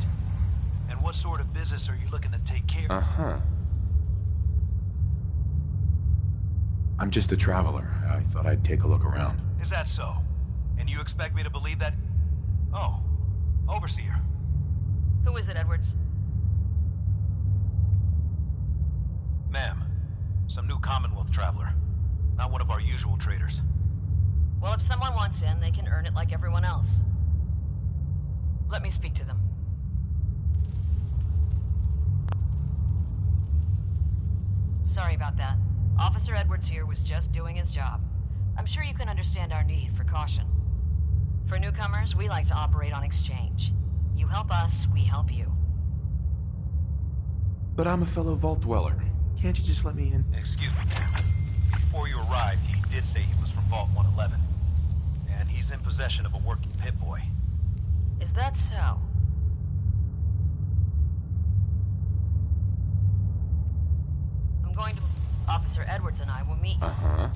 And what sort of business are you looking to take care of? Uh-huh. I'm just a traveler. I thought I'd take a look around. Is that so? And you expect me to believe that? Oh, Overseer. Who is it, Edwards? Ma'am, some new Commonwealth traveler. Not one of our usual traders. Well, if someone wants in, they can earn it like everyone else. Let me speak to them. Sorry about that. Officer Edwards here was just doing his job. I'm sure you can understand our need for caution. For newcomers, we like to operate on exchange. You help us, we help you. But I'm a fellow Vault Dweller. Can't you just let me in? Excuse me, ma'am. Before you arrived, he did say he was from Vault 111. And he's in possession of a working Pip-Boy. Is that so? I'm going to... Officer Edwards and I will meet you. Uh-huh.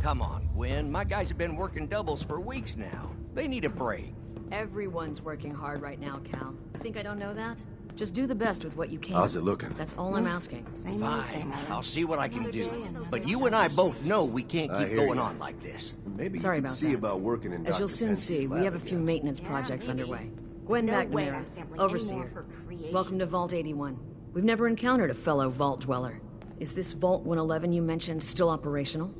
Come on, Gwen. My guys have been working doubles for weeks now. They need a break. Everyone's working hard right now, Cal. You think I don't know that? Just do the best with what you can. How's it looking? That's all I'm asking. Fine. I'll see what I can do. But you and I both know we can't keep going on like this. Maybe Sorry you could about see that. about working in As you'll Dr. soon Penske's see, we lab have a few again. maintenance projects underway. Gwen No way McNamara, I'm sampling any more Overseer. for creation. Welcome to Vault 81. We've never encountered a fellow Vault Dweller. Is this Vault 111 you mentioned still operational?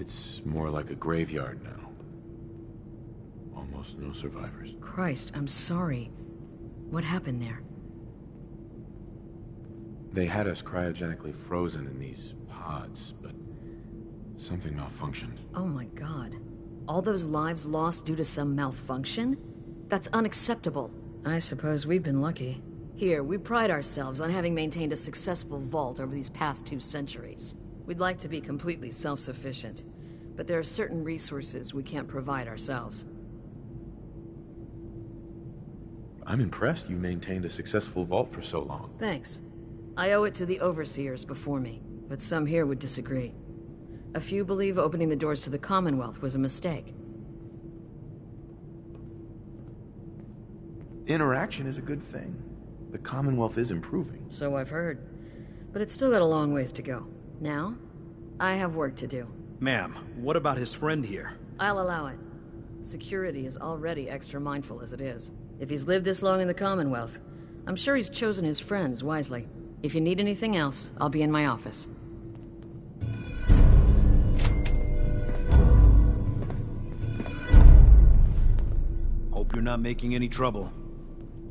It's more like a graveyard now. Almost no survivors. Christ, I'm sorry. What happened there? They had us cryogenically frozen in these pods, but something malfunctioned. Oh my god. All those lives lost due to some malfunction? That's unacceptable. I suppose we've been lucky. Here, we pride ourselves on having maintained a successful vault over these past 2 centuries. We'd like to be completely self-sufficient, but there are certain resources we can't provide ourselves. I'm impressed you maintained a successful vault for so long. Thanks. I owe it to the overseers before me, but some here would disagree. A few believe opening the doors to the Commonwealth was a mistake. Interaction is a good thing. The Commonwealth is improving. So I've heard. But it's still got a long ways to go. Now, I have work to do. Ma'am, what about his friend here? I'll allow it. Security is already extra mindful as it is. If he's lived this long in the Commonwealth, I'm sure he's chosen his friends wisely. If you need anything else, I'll be in my office. Hope you're not making any trouble.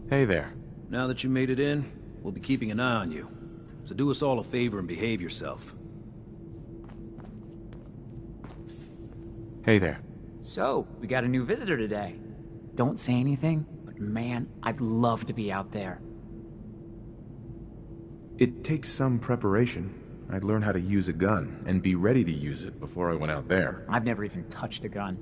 Hey there. Now that you made it in, we'll be keeping an eye on you. So do us all a favor and behave yourself. Hey there. So, we got a new visitor today. Don't say anything, but man, I'd love to be out there. It takes some preparation. I'd learn how to use a gun and be ready to use it before I went out there. I've never even touched a gun.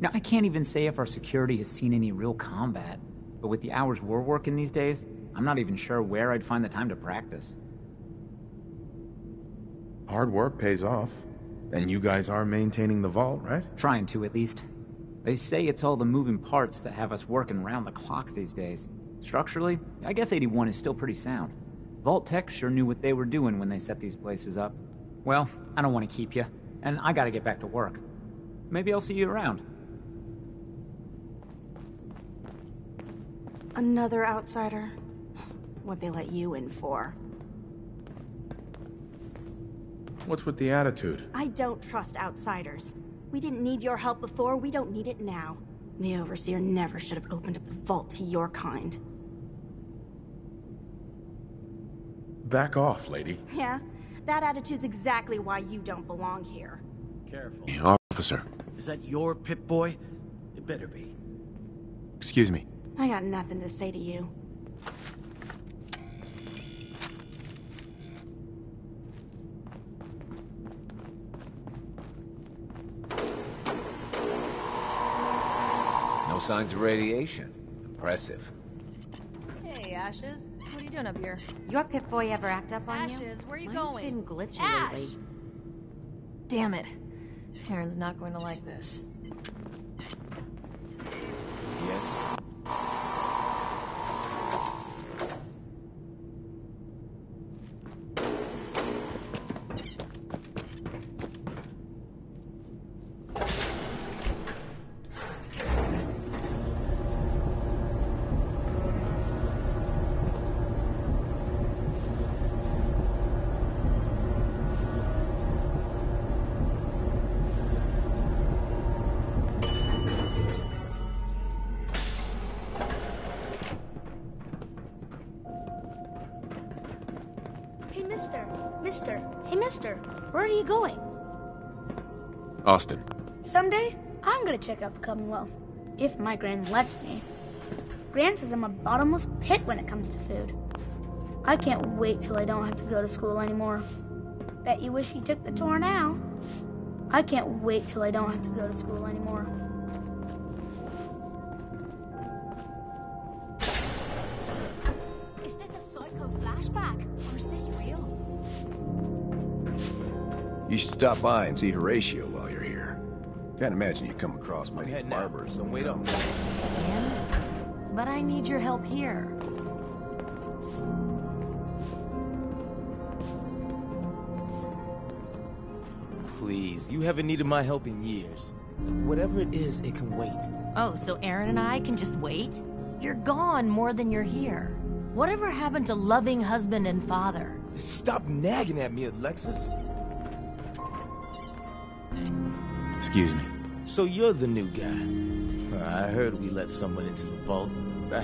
Now, I can't even say if our security has seen any real combat, but with the hours we're working these days, I'm not even sure where I'd find the time to practice. Hard work pays off. And you guys are maintaining the vault, right? Trying to, at least. They say it's all the moving parts that have us working round the clock these days. Structurally, I guess 81 is still pretty sound. Vault Tech sure knew what they were doing when they set these places up. Well, I don't want to keep you, and I gotta get back to work. Maybe I'll see you around. Another outsider. What'd they let you in for? What's with the attitude? I don't trust outsiders. We didn't need your help before, we don't need it now. The Overseer never should have opened up the vault to your kind. Back off, lady. Yeah? That attitude's exactly why you don't belong here. Careful. Officer. Is that your Pip-Boy? It better be. Excuse me. I got nothing to say to you. No signs of radiation. Impressive. Hey, Ashes. What are you doing up here? Your Pip-Boy ever act up on you? Ashes, where are you Mine's going? been glitchy Ash! lately. Damn it. Karen's not going to like this. Yes? Hey, mister, where are you going? Austin. Someday, I'm gonna check out the Commonwealth. If my Gran lets me. Gran says I'm a bottomless pit when it comes to food. I can't wait till I don't have to go to school anymore. Bet you wish you took the tour now. I can't wait till I don't have to go to school anymore. Is this a psycho flashback? Or is this real? You should stop by and see Horatio while you're here. Can't imagine you come across many barbers. Don't wait up. But I need your help here. Please, you haven't needed my help in years. Whatever it is, it can wait. Oh, so Aaron and I can just wait? You're gone more than you're here. Whatever happened to loving husband and father? Stop nagging at me, Alexis. Excuse me. So you're the new guy. I heard we let someone into the vault.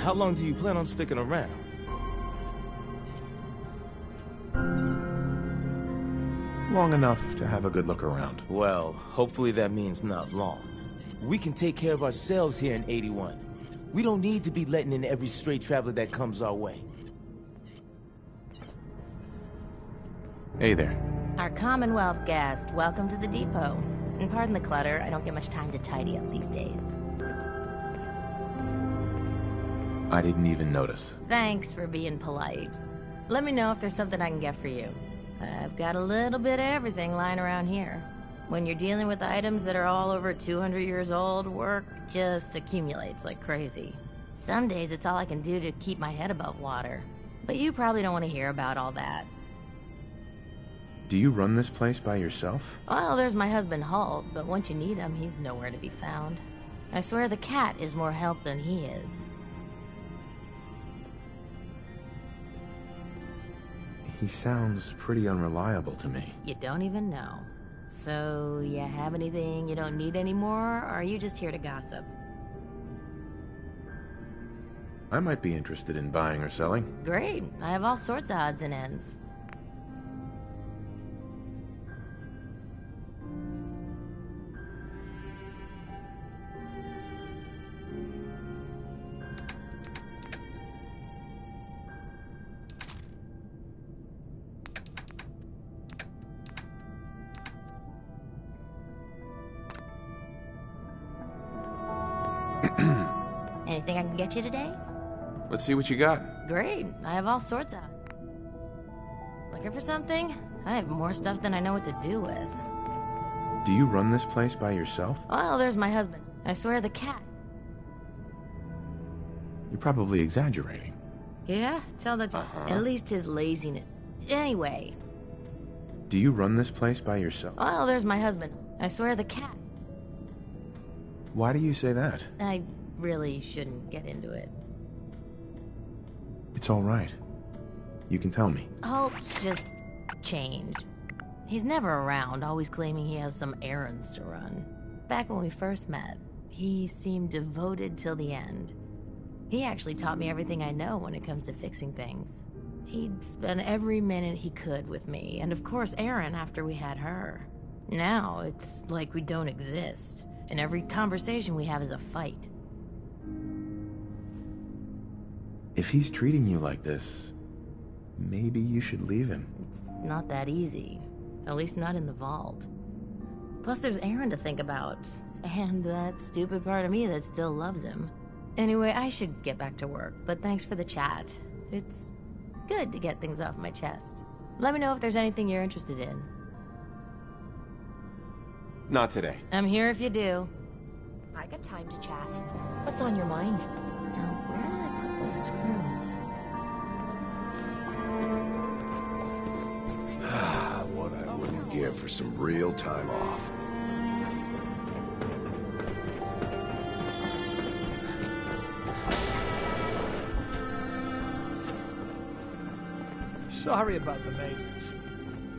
How long do you plan on sticking around? Long enough to have a good look around. Well, hopefully that means not long. We can take care of ourselves here in 81. We don't need to be letting in every stray traveler that comes our way. Hey there. Our Commonwealth guest, welcome to the depot. And pardon the clutter, I don't get much time to tidy up these days. I didn't even notice. Thanks for being polite. Let me know if there's something I can get for you. I've got a little bit of everything lying around here. When you're dealing with items that are all over 200 years old, work just accumulates like crazy. Some days it's all I can do to keep my head above water. But you probably don't want to hear about all that. Do you run this place by yourself? Well, there's my husband Halt, but once you need him, he's nowhere to be found. I swear the cat is more help than he is. He sounds pretty unreliable to me. You don't even know. So, you have anything you don't need anymore, or are you just here to gossip? I might be interested in buying or selling. Great. I have all sorts of odds and ends. Anything I can get you today? Let's see what you got. Great. I have all sorts of... Looking for something? I have more stuff than I know what to do with. Do you run this place by yourself? Well, there's my husband. I swear the cat. You're probably exaggerating. Yeah, tell the truth. At least his laziness. Anyway. Do you run this place by yourself? Well, there's my husband. I swear the cat. Why do you say that? I really shouldn't get into it. It's all right. You can tell me. Halt's just changed. He's never around, always claiming he has some errands to run. Back when we first met, he seemed devoted till the end. He actually taught me everything I know when it comes to fixing things. He'd spend every minute he could with me, and of course Erin after we had her. Now, it's like we don't exist, and every conversation we have is a fight. If he's treating you like this, maybe you should leave him. It's not that easy. At least not in the vault. Plus there's Erin to think about, and that stupid part of me that still loves him. Anyway, I should get back to work, but thanks for the chat. It's good to get things off my chest. Let me know if there's anything you're interested in. Not today. I'm here if you do. I got time to chat. What's on your mind? Now, where did I put those screws? What I wouldn't give for some real time off. Sorry about the maintenance.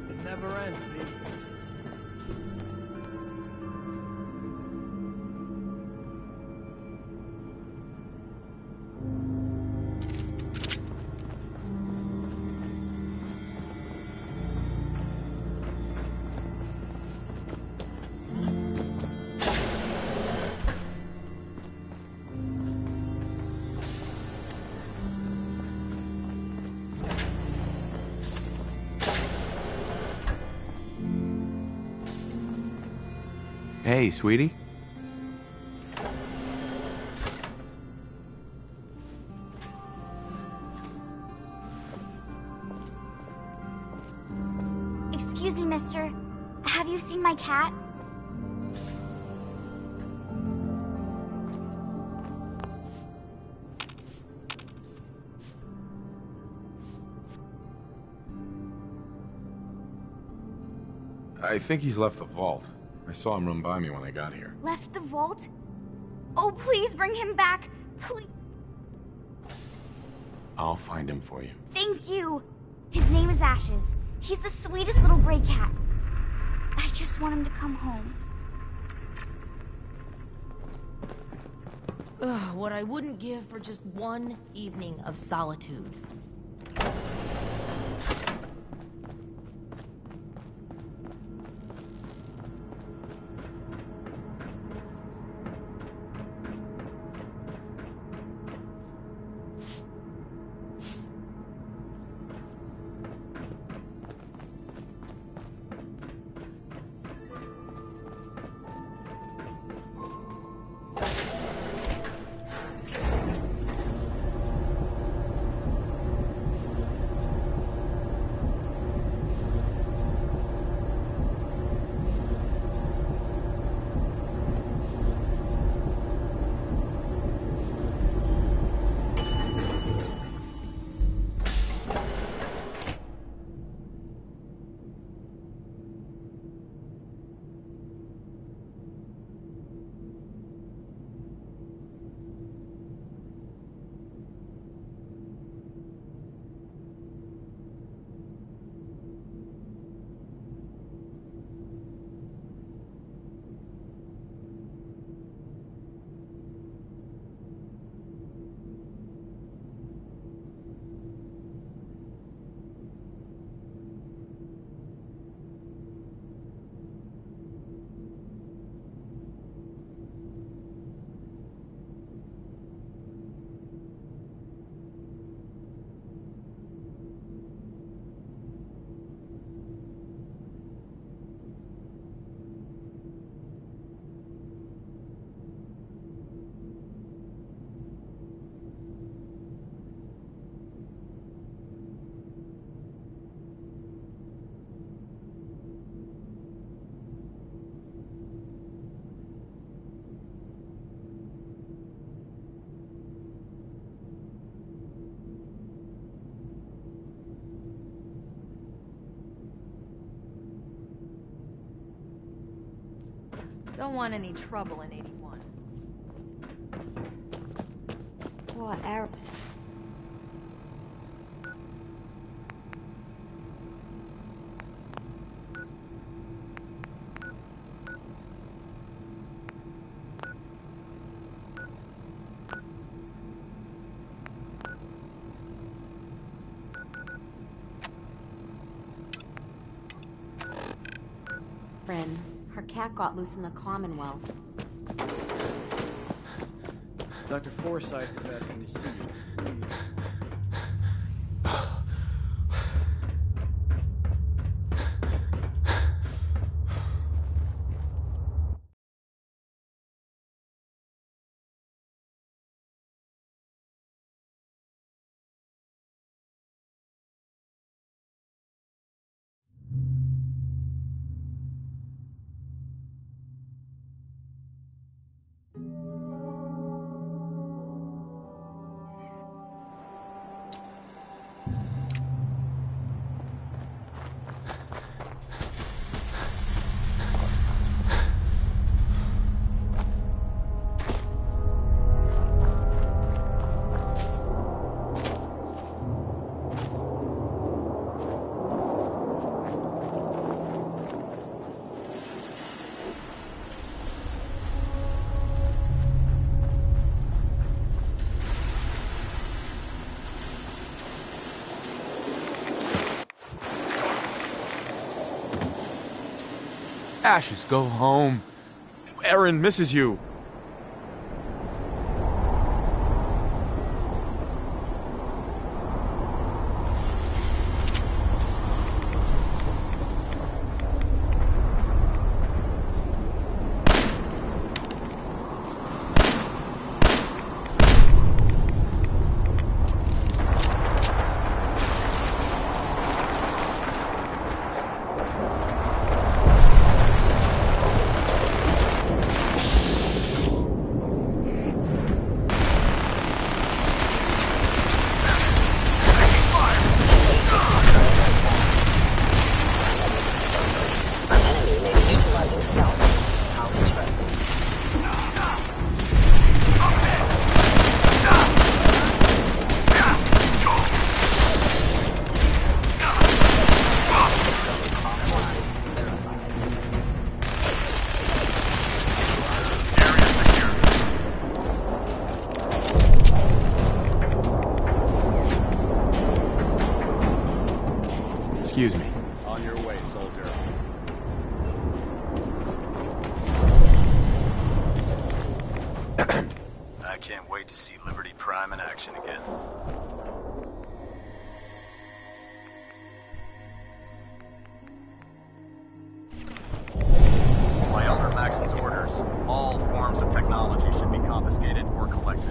It never ends these days. Hey, sweetie. Excuse me, mister. Have you seen my cat? I think he's left the vault. I saw him run by me when I got here. Left the vault? Oh, please bring him back. Please. I'll find him for you. Thank you. His name is Ashes. He's the sweetest little gray cat. I just want him to come home. Ugh, what I wouldn't give for just one evening of solitude. Don't want any trouble in 81. What, Catherine. Her cat got loose in the Commonwealth. Dr. Forsyth is asking to see you. Ashes, go home. Erin misses you. Excuse me. On your way, soldier. I can't wait to see Liberty Prime in action again. By Elder Maxon's orders, all forms of technology should be confiscated or collected.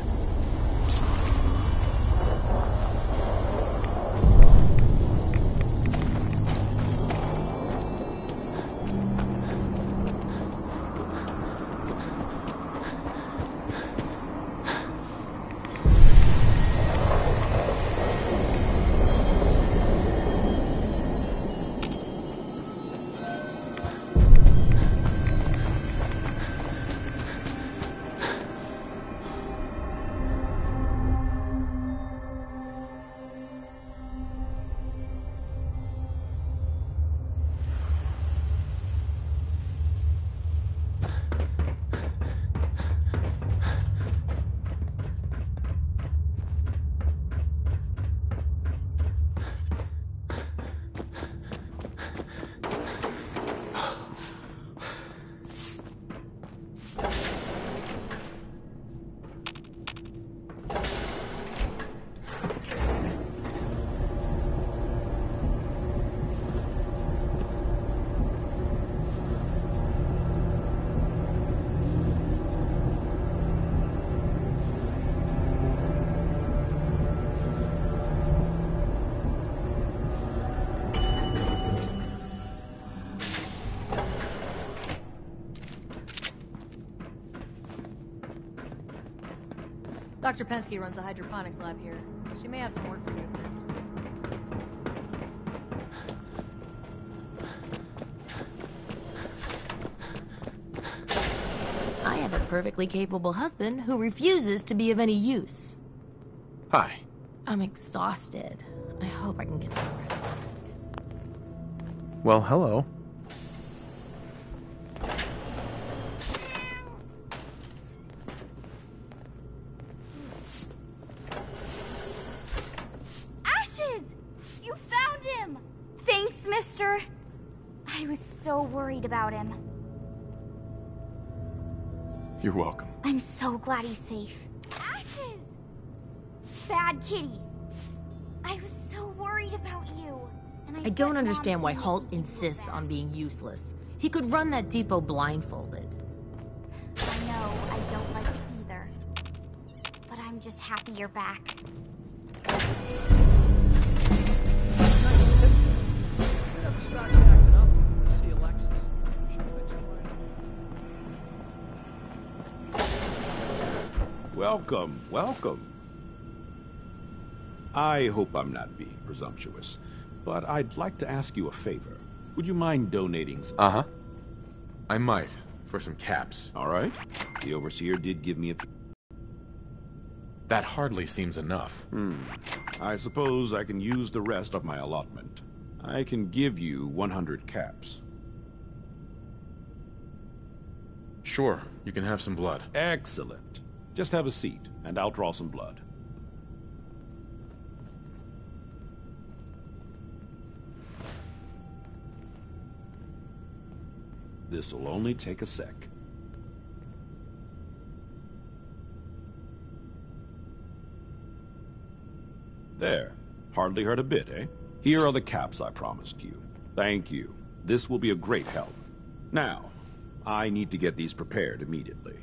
Dr. Pensky runs a hydroponics lab here. She may have some work for you if you're interested. I have a perfectly capable husband who refuses to be of any use. Hi. I'm exhausted. I hope I can get some rest tonight. Well, hello. Ashes! You found him! Thanks, mister. I I was so worried about him. You're welcome. I'm so glad he's safe. Ashes! Bad kitty. I was so worried about you. And I don't understand why Holt insists on being useless. He could run that depot blindfolded. I know, I don't like it either. But I'm just happy you're back. Welcome, welcome. I hope I'm not being presumptuous, but I'd like to ask you a favor. Would you mind donating some? Uh-huh. I might, for some caps. All right. The Overseer did give me a few. That hardly seems enough. I suppose I can use the rest of my allotment. I can give you 100 caps. Sure, you can have some blood. Excellent. Just have a seat, and I'll draw some blood. This'll only take a sec. There. Hardly hurt a bit, eh? Here are the caps I promised you. Thank you. This will be a great help. Now, I need to get these prepared immediately.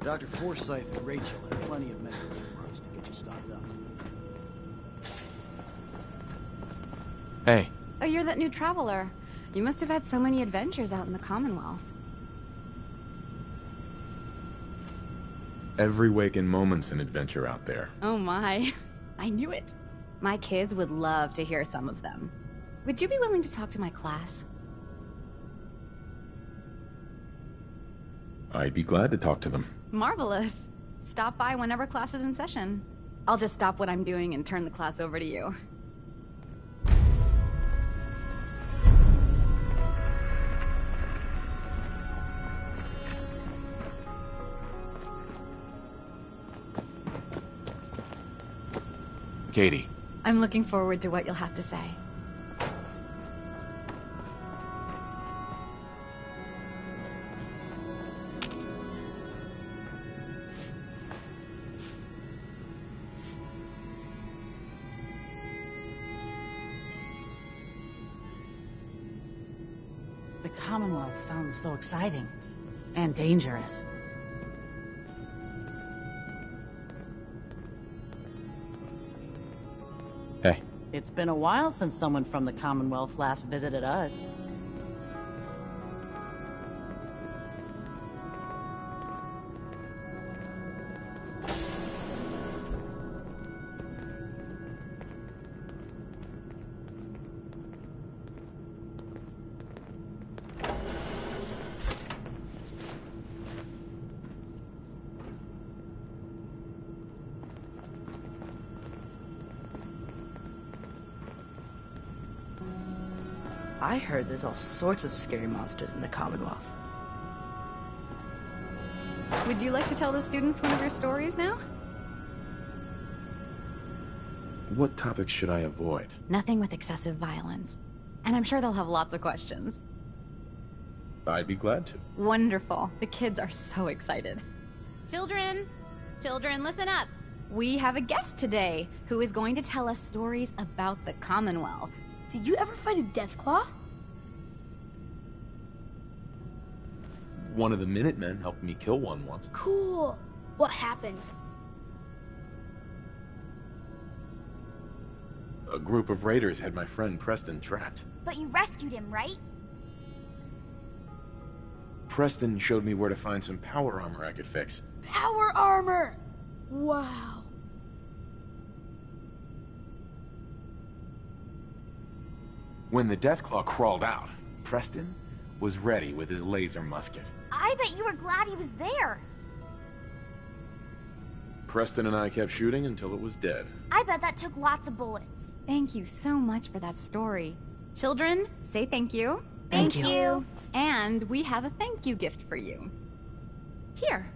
Dr. Forsyth and Rachel have plenty of medical supplies to get you stocked up. Hey. Oh, you're that new traveler. You must have had so many adventures out in the Commonwealth. Every waking moment's an adventure out there. Oh my. I knew it. My kids would love to hear some of them. Would you be willing to talk to my class? I'd be glad to talk to them. Marvelous. Stop by whenever class is in session. I'll just stop what I'm doing and turn the class over to you. Katie. I'm looking forward to what you'll have to say. The Commonwealth sounds so exciting. And dangerous. Hey. It's been a while since someone from the Commonwealth last visited us. I heard there's all sorts of scary monsters in the Commonwealth. Would you like to tell the students one of your stories now? What topics should I avoid? Nothing with excessive violence. And I'm sure they'll have lots of questions. I'd be glad to. Wonderful. The kids are so excited. Children! Children, listen up! We have a guest today who is going to tell us stories about the Commonwealth. Did you ever fight a Deathclaw? One of the Minutemen helped me kill one once. Cool. What happened? A group of raiders had my friend Preston trapped. But you rescued him, right? Preston showed me where to find some power armor I could fix. Power armor! Wow. When the Deathclaw crawled out, Preston was ready with his laser musket. I bet you were glad he was there. Preston and I kept shooting until it was dead. I bet that took lots of bullets. Thank you so much for that story. Children, say thank you. Thank you. And we have a thank you gift for you. Here.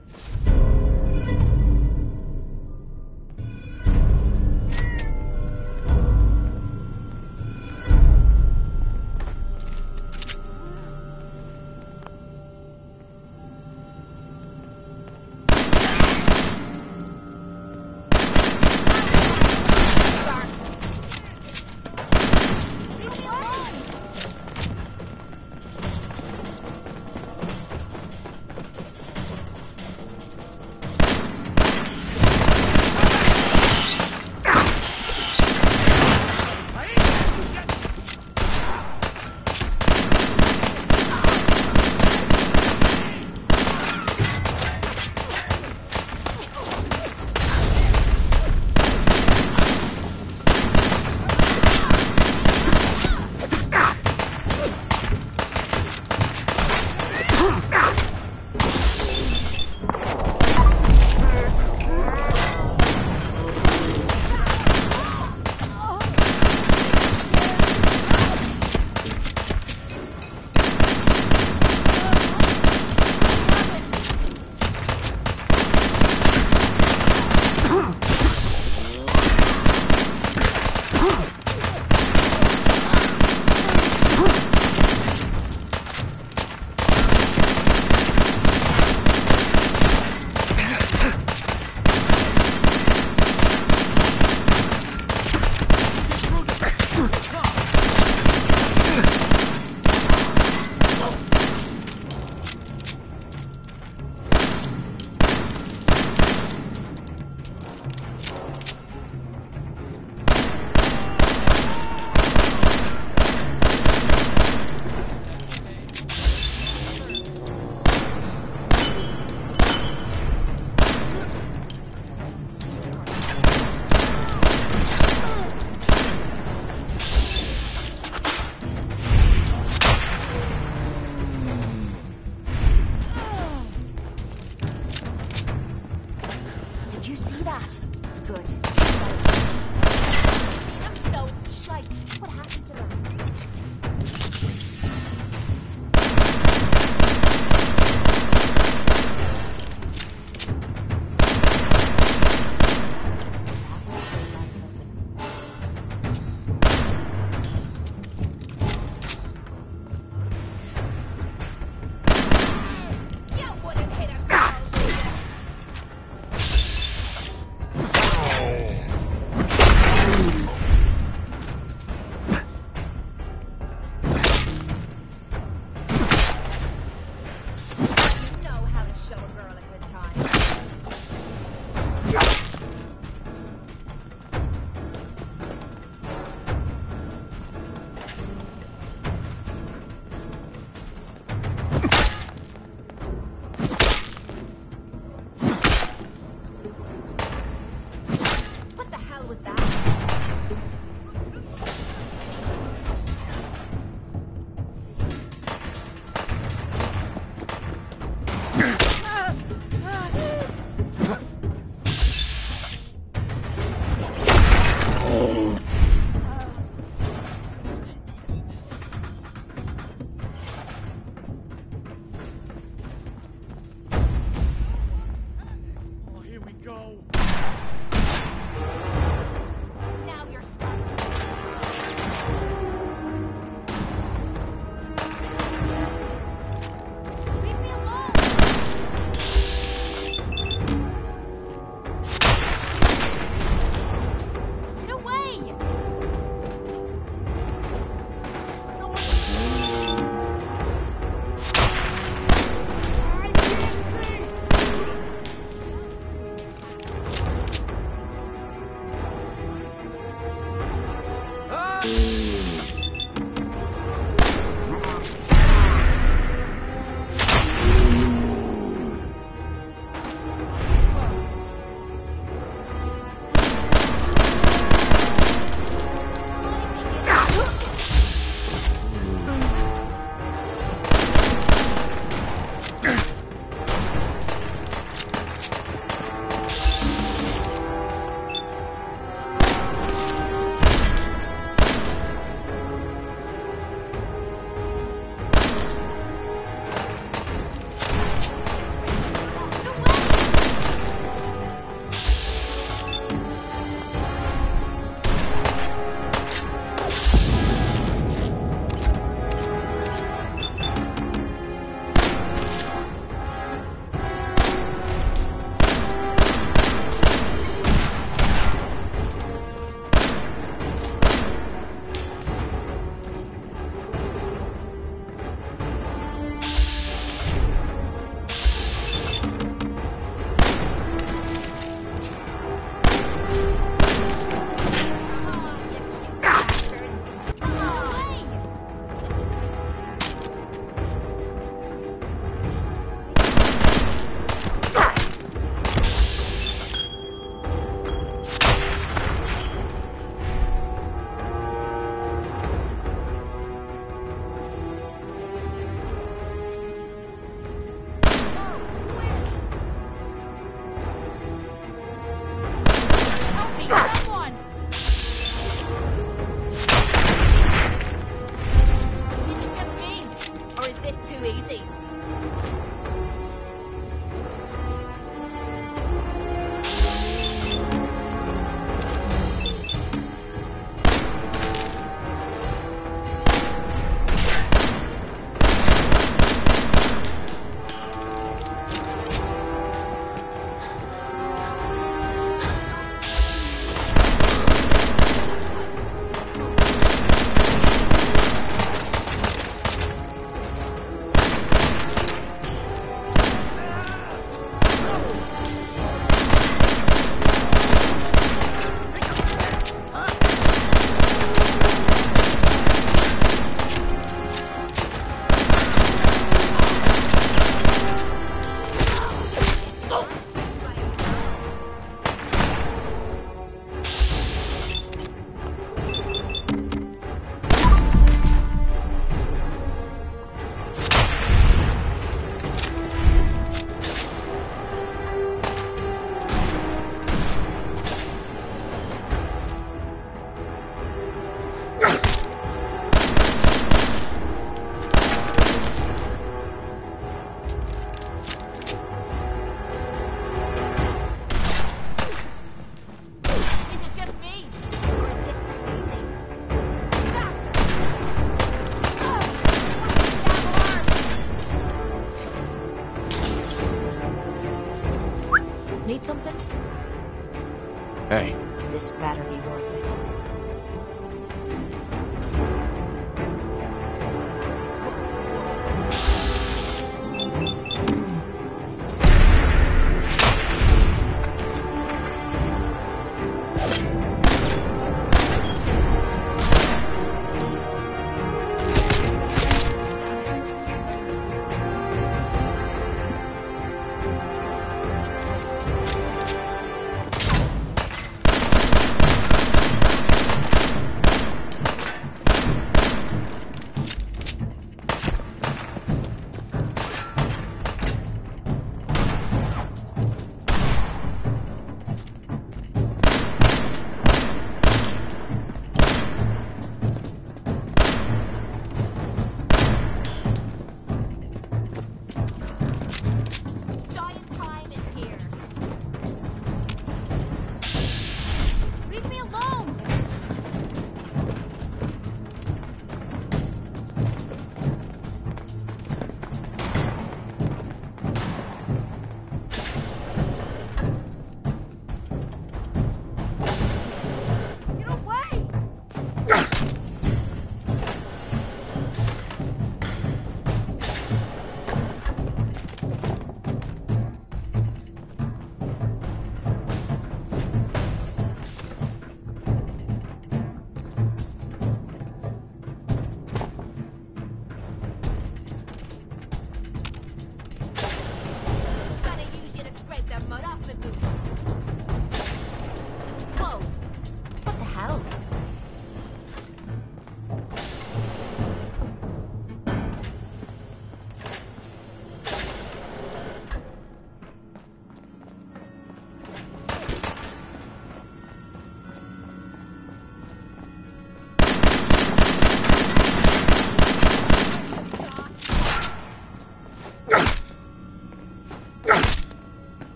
worth it.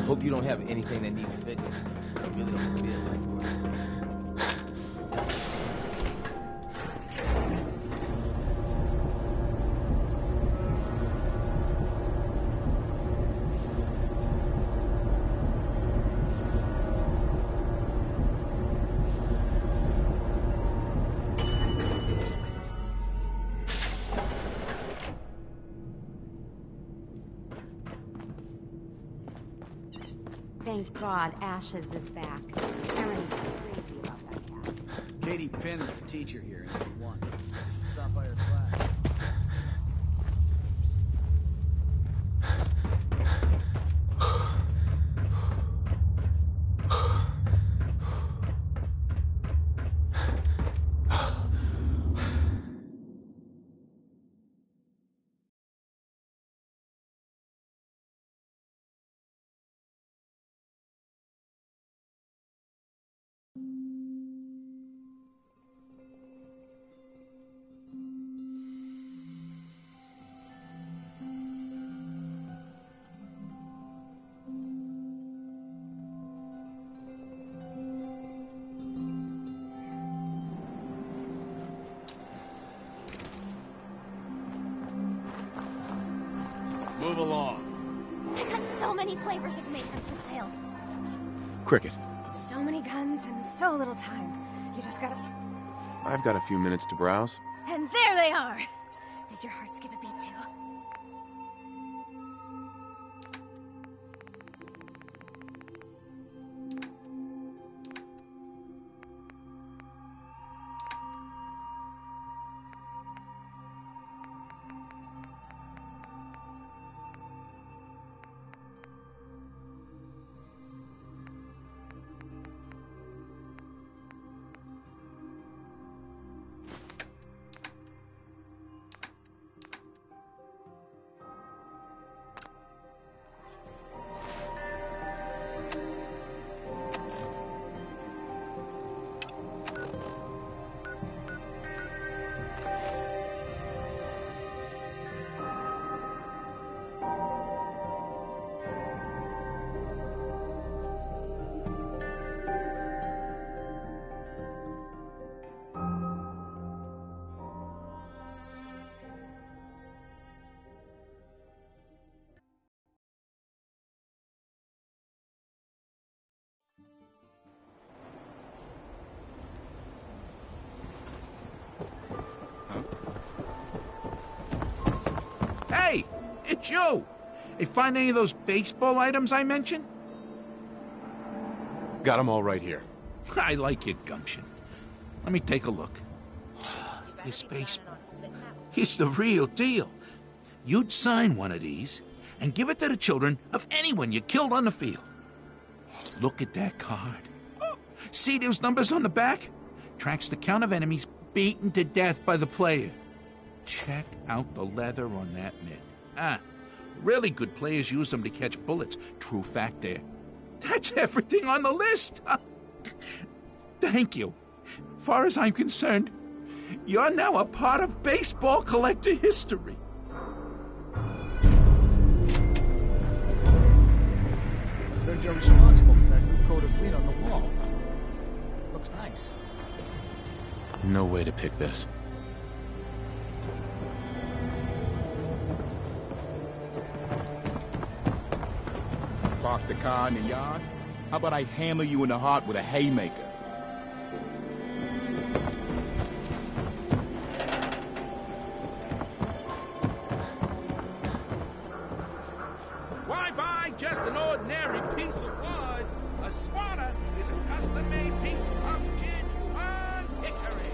Hope you don't have anything that needs fixing. I really don't feel like it. Thank God Ashes is back. Aaron's crazy about that cat. Katie Pinn is the teacher here in 81. Stop by her class. Move along. I got so many flavors of mayhem for sale. Cricket, So many guns and so little time. You just gotta... I've got a few minutes to browse. And there they are! Did your heart skip a beat too? about you? They find any of those baseball items I mentioned? Got them all right here. I like your gumption. Let me take a look. This baseball. It's the real deal. You'd sign one of these and give it to the children of anyone you killed on the field. Look at that card. See those numbers on the back? Tracks the count of enemies beaten to death by the player. Check out the leather on that mitt. Really good players use them to catch bullets. True fact there. That's everything on the list. Thank you. Far as I'm concerned, you're now a part of baseball collector history. Heard you're responsible for that new coat of green on the wall. Looks nice. No way to pick this. Park the car in the yard? How about I hammer you in the heart with a haymaker? Why buy just an ordinary piece of wood? A swatter is a custom-made piece of genuine hickory.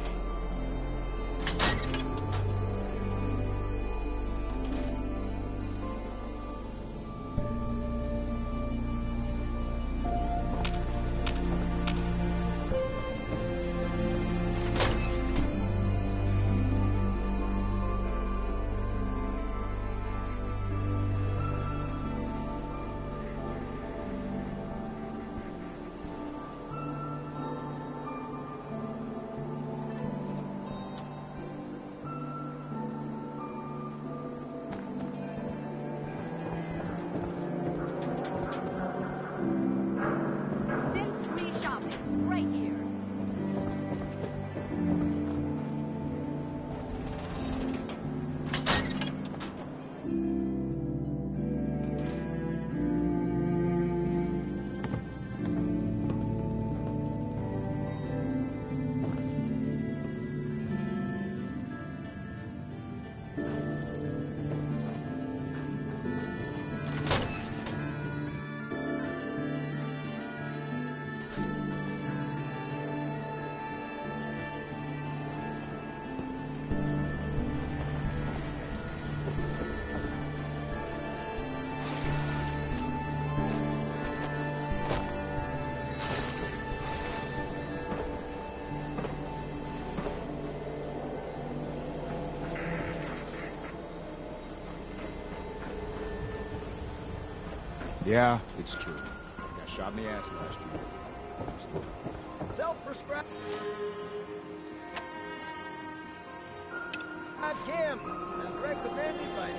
Yeah, it's true. I got shot in the ass last year. Self-prescribed. Chems, as recommended by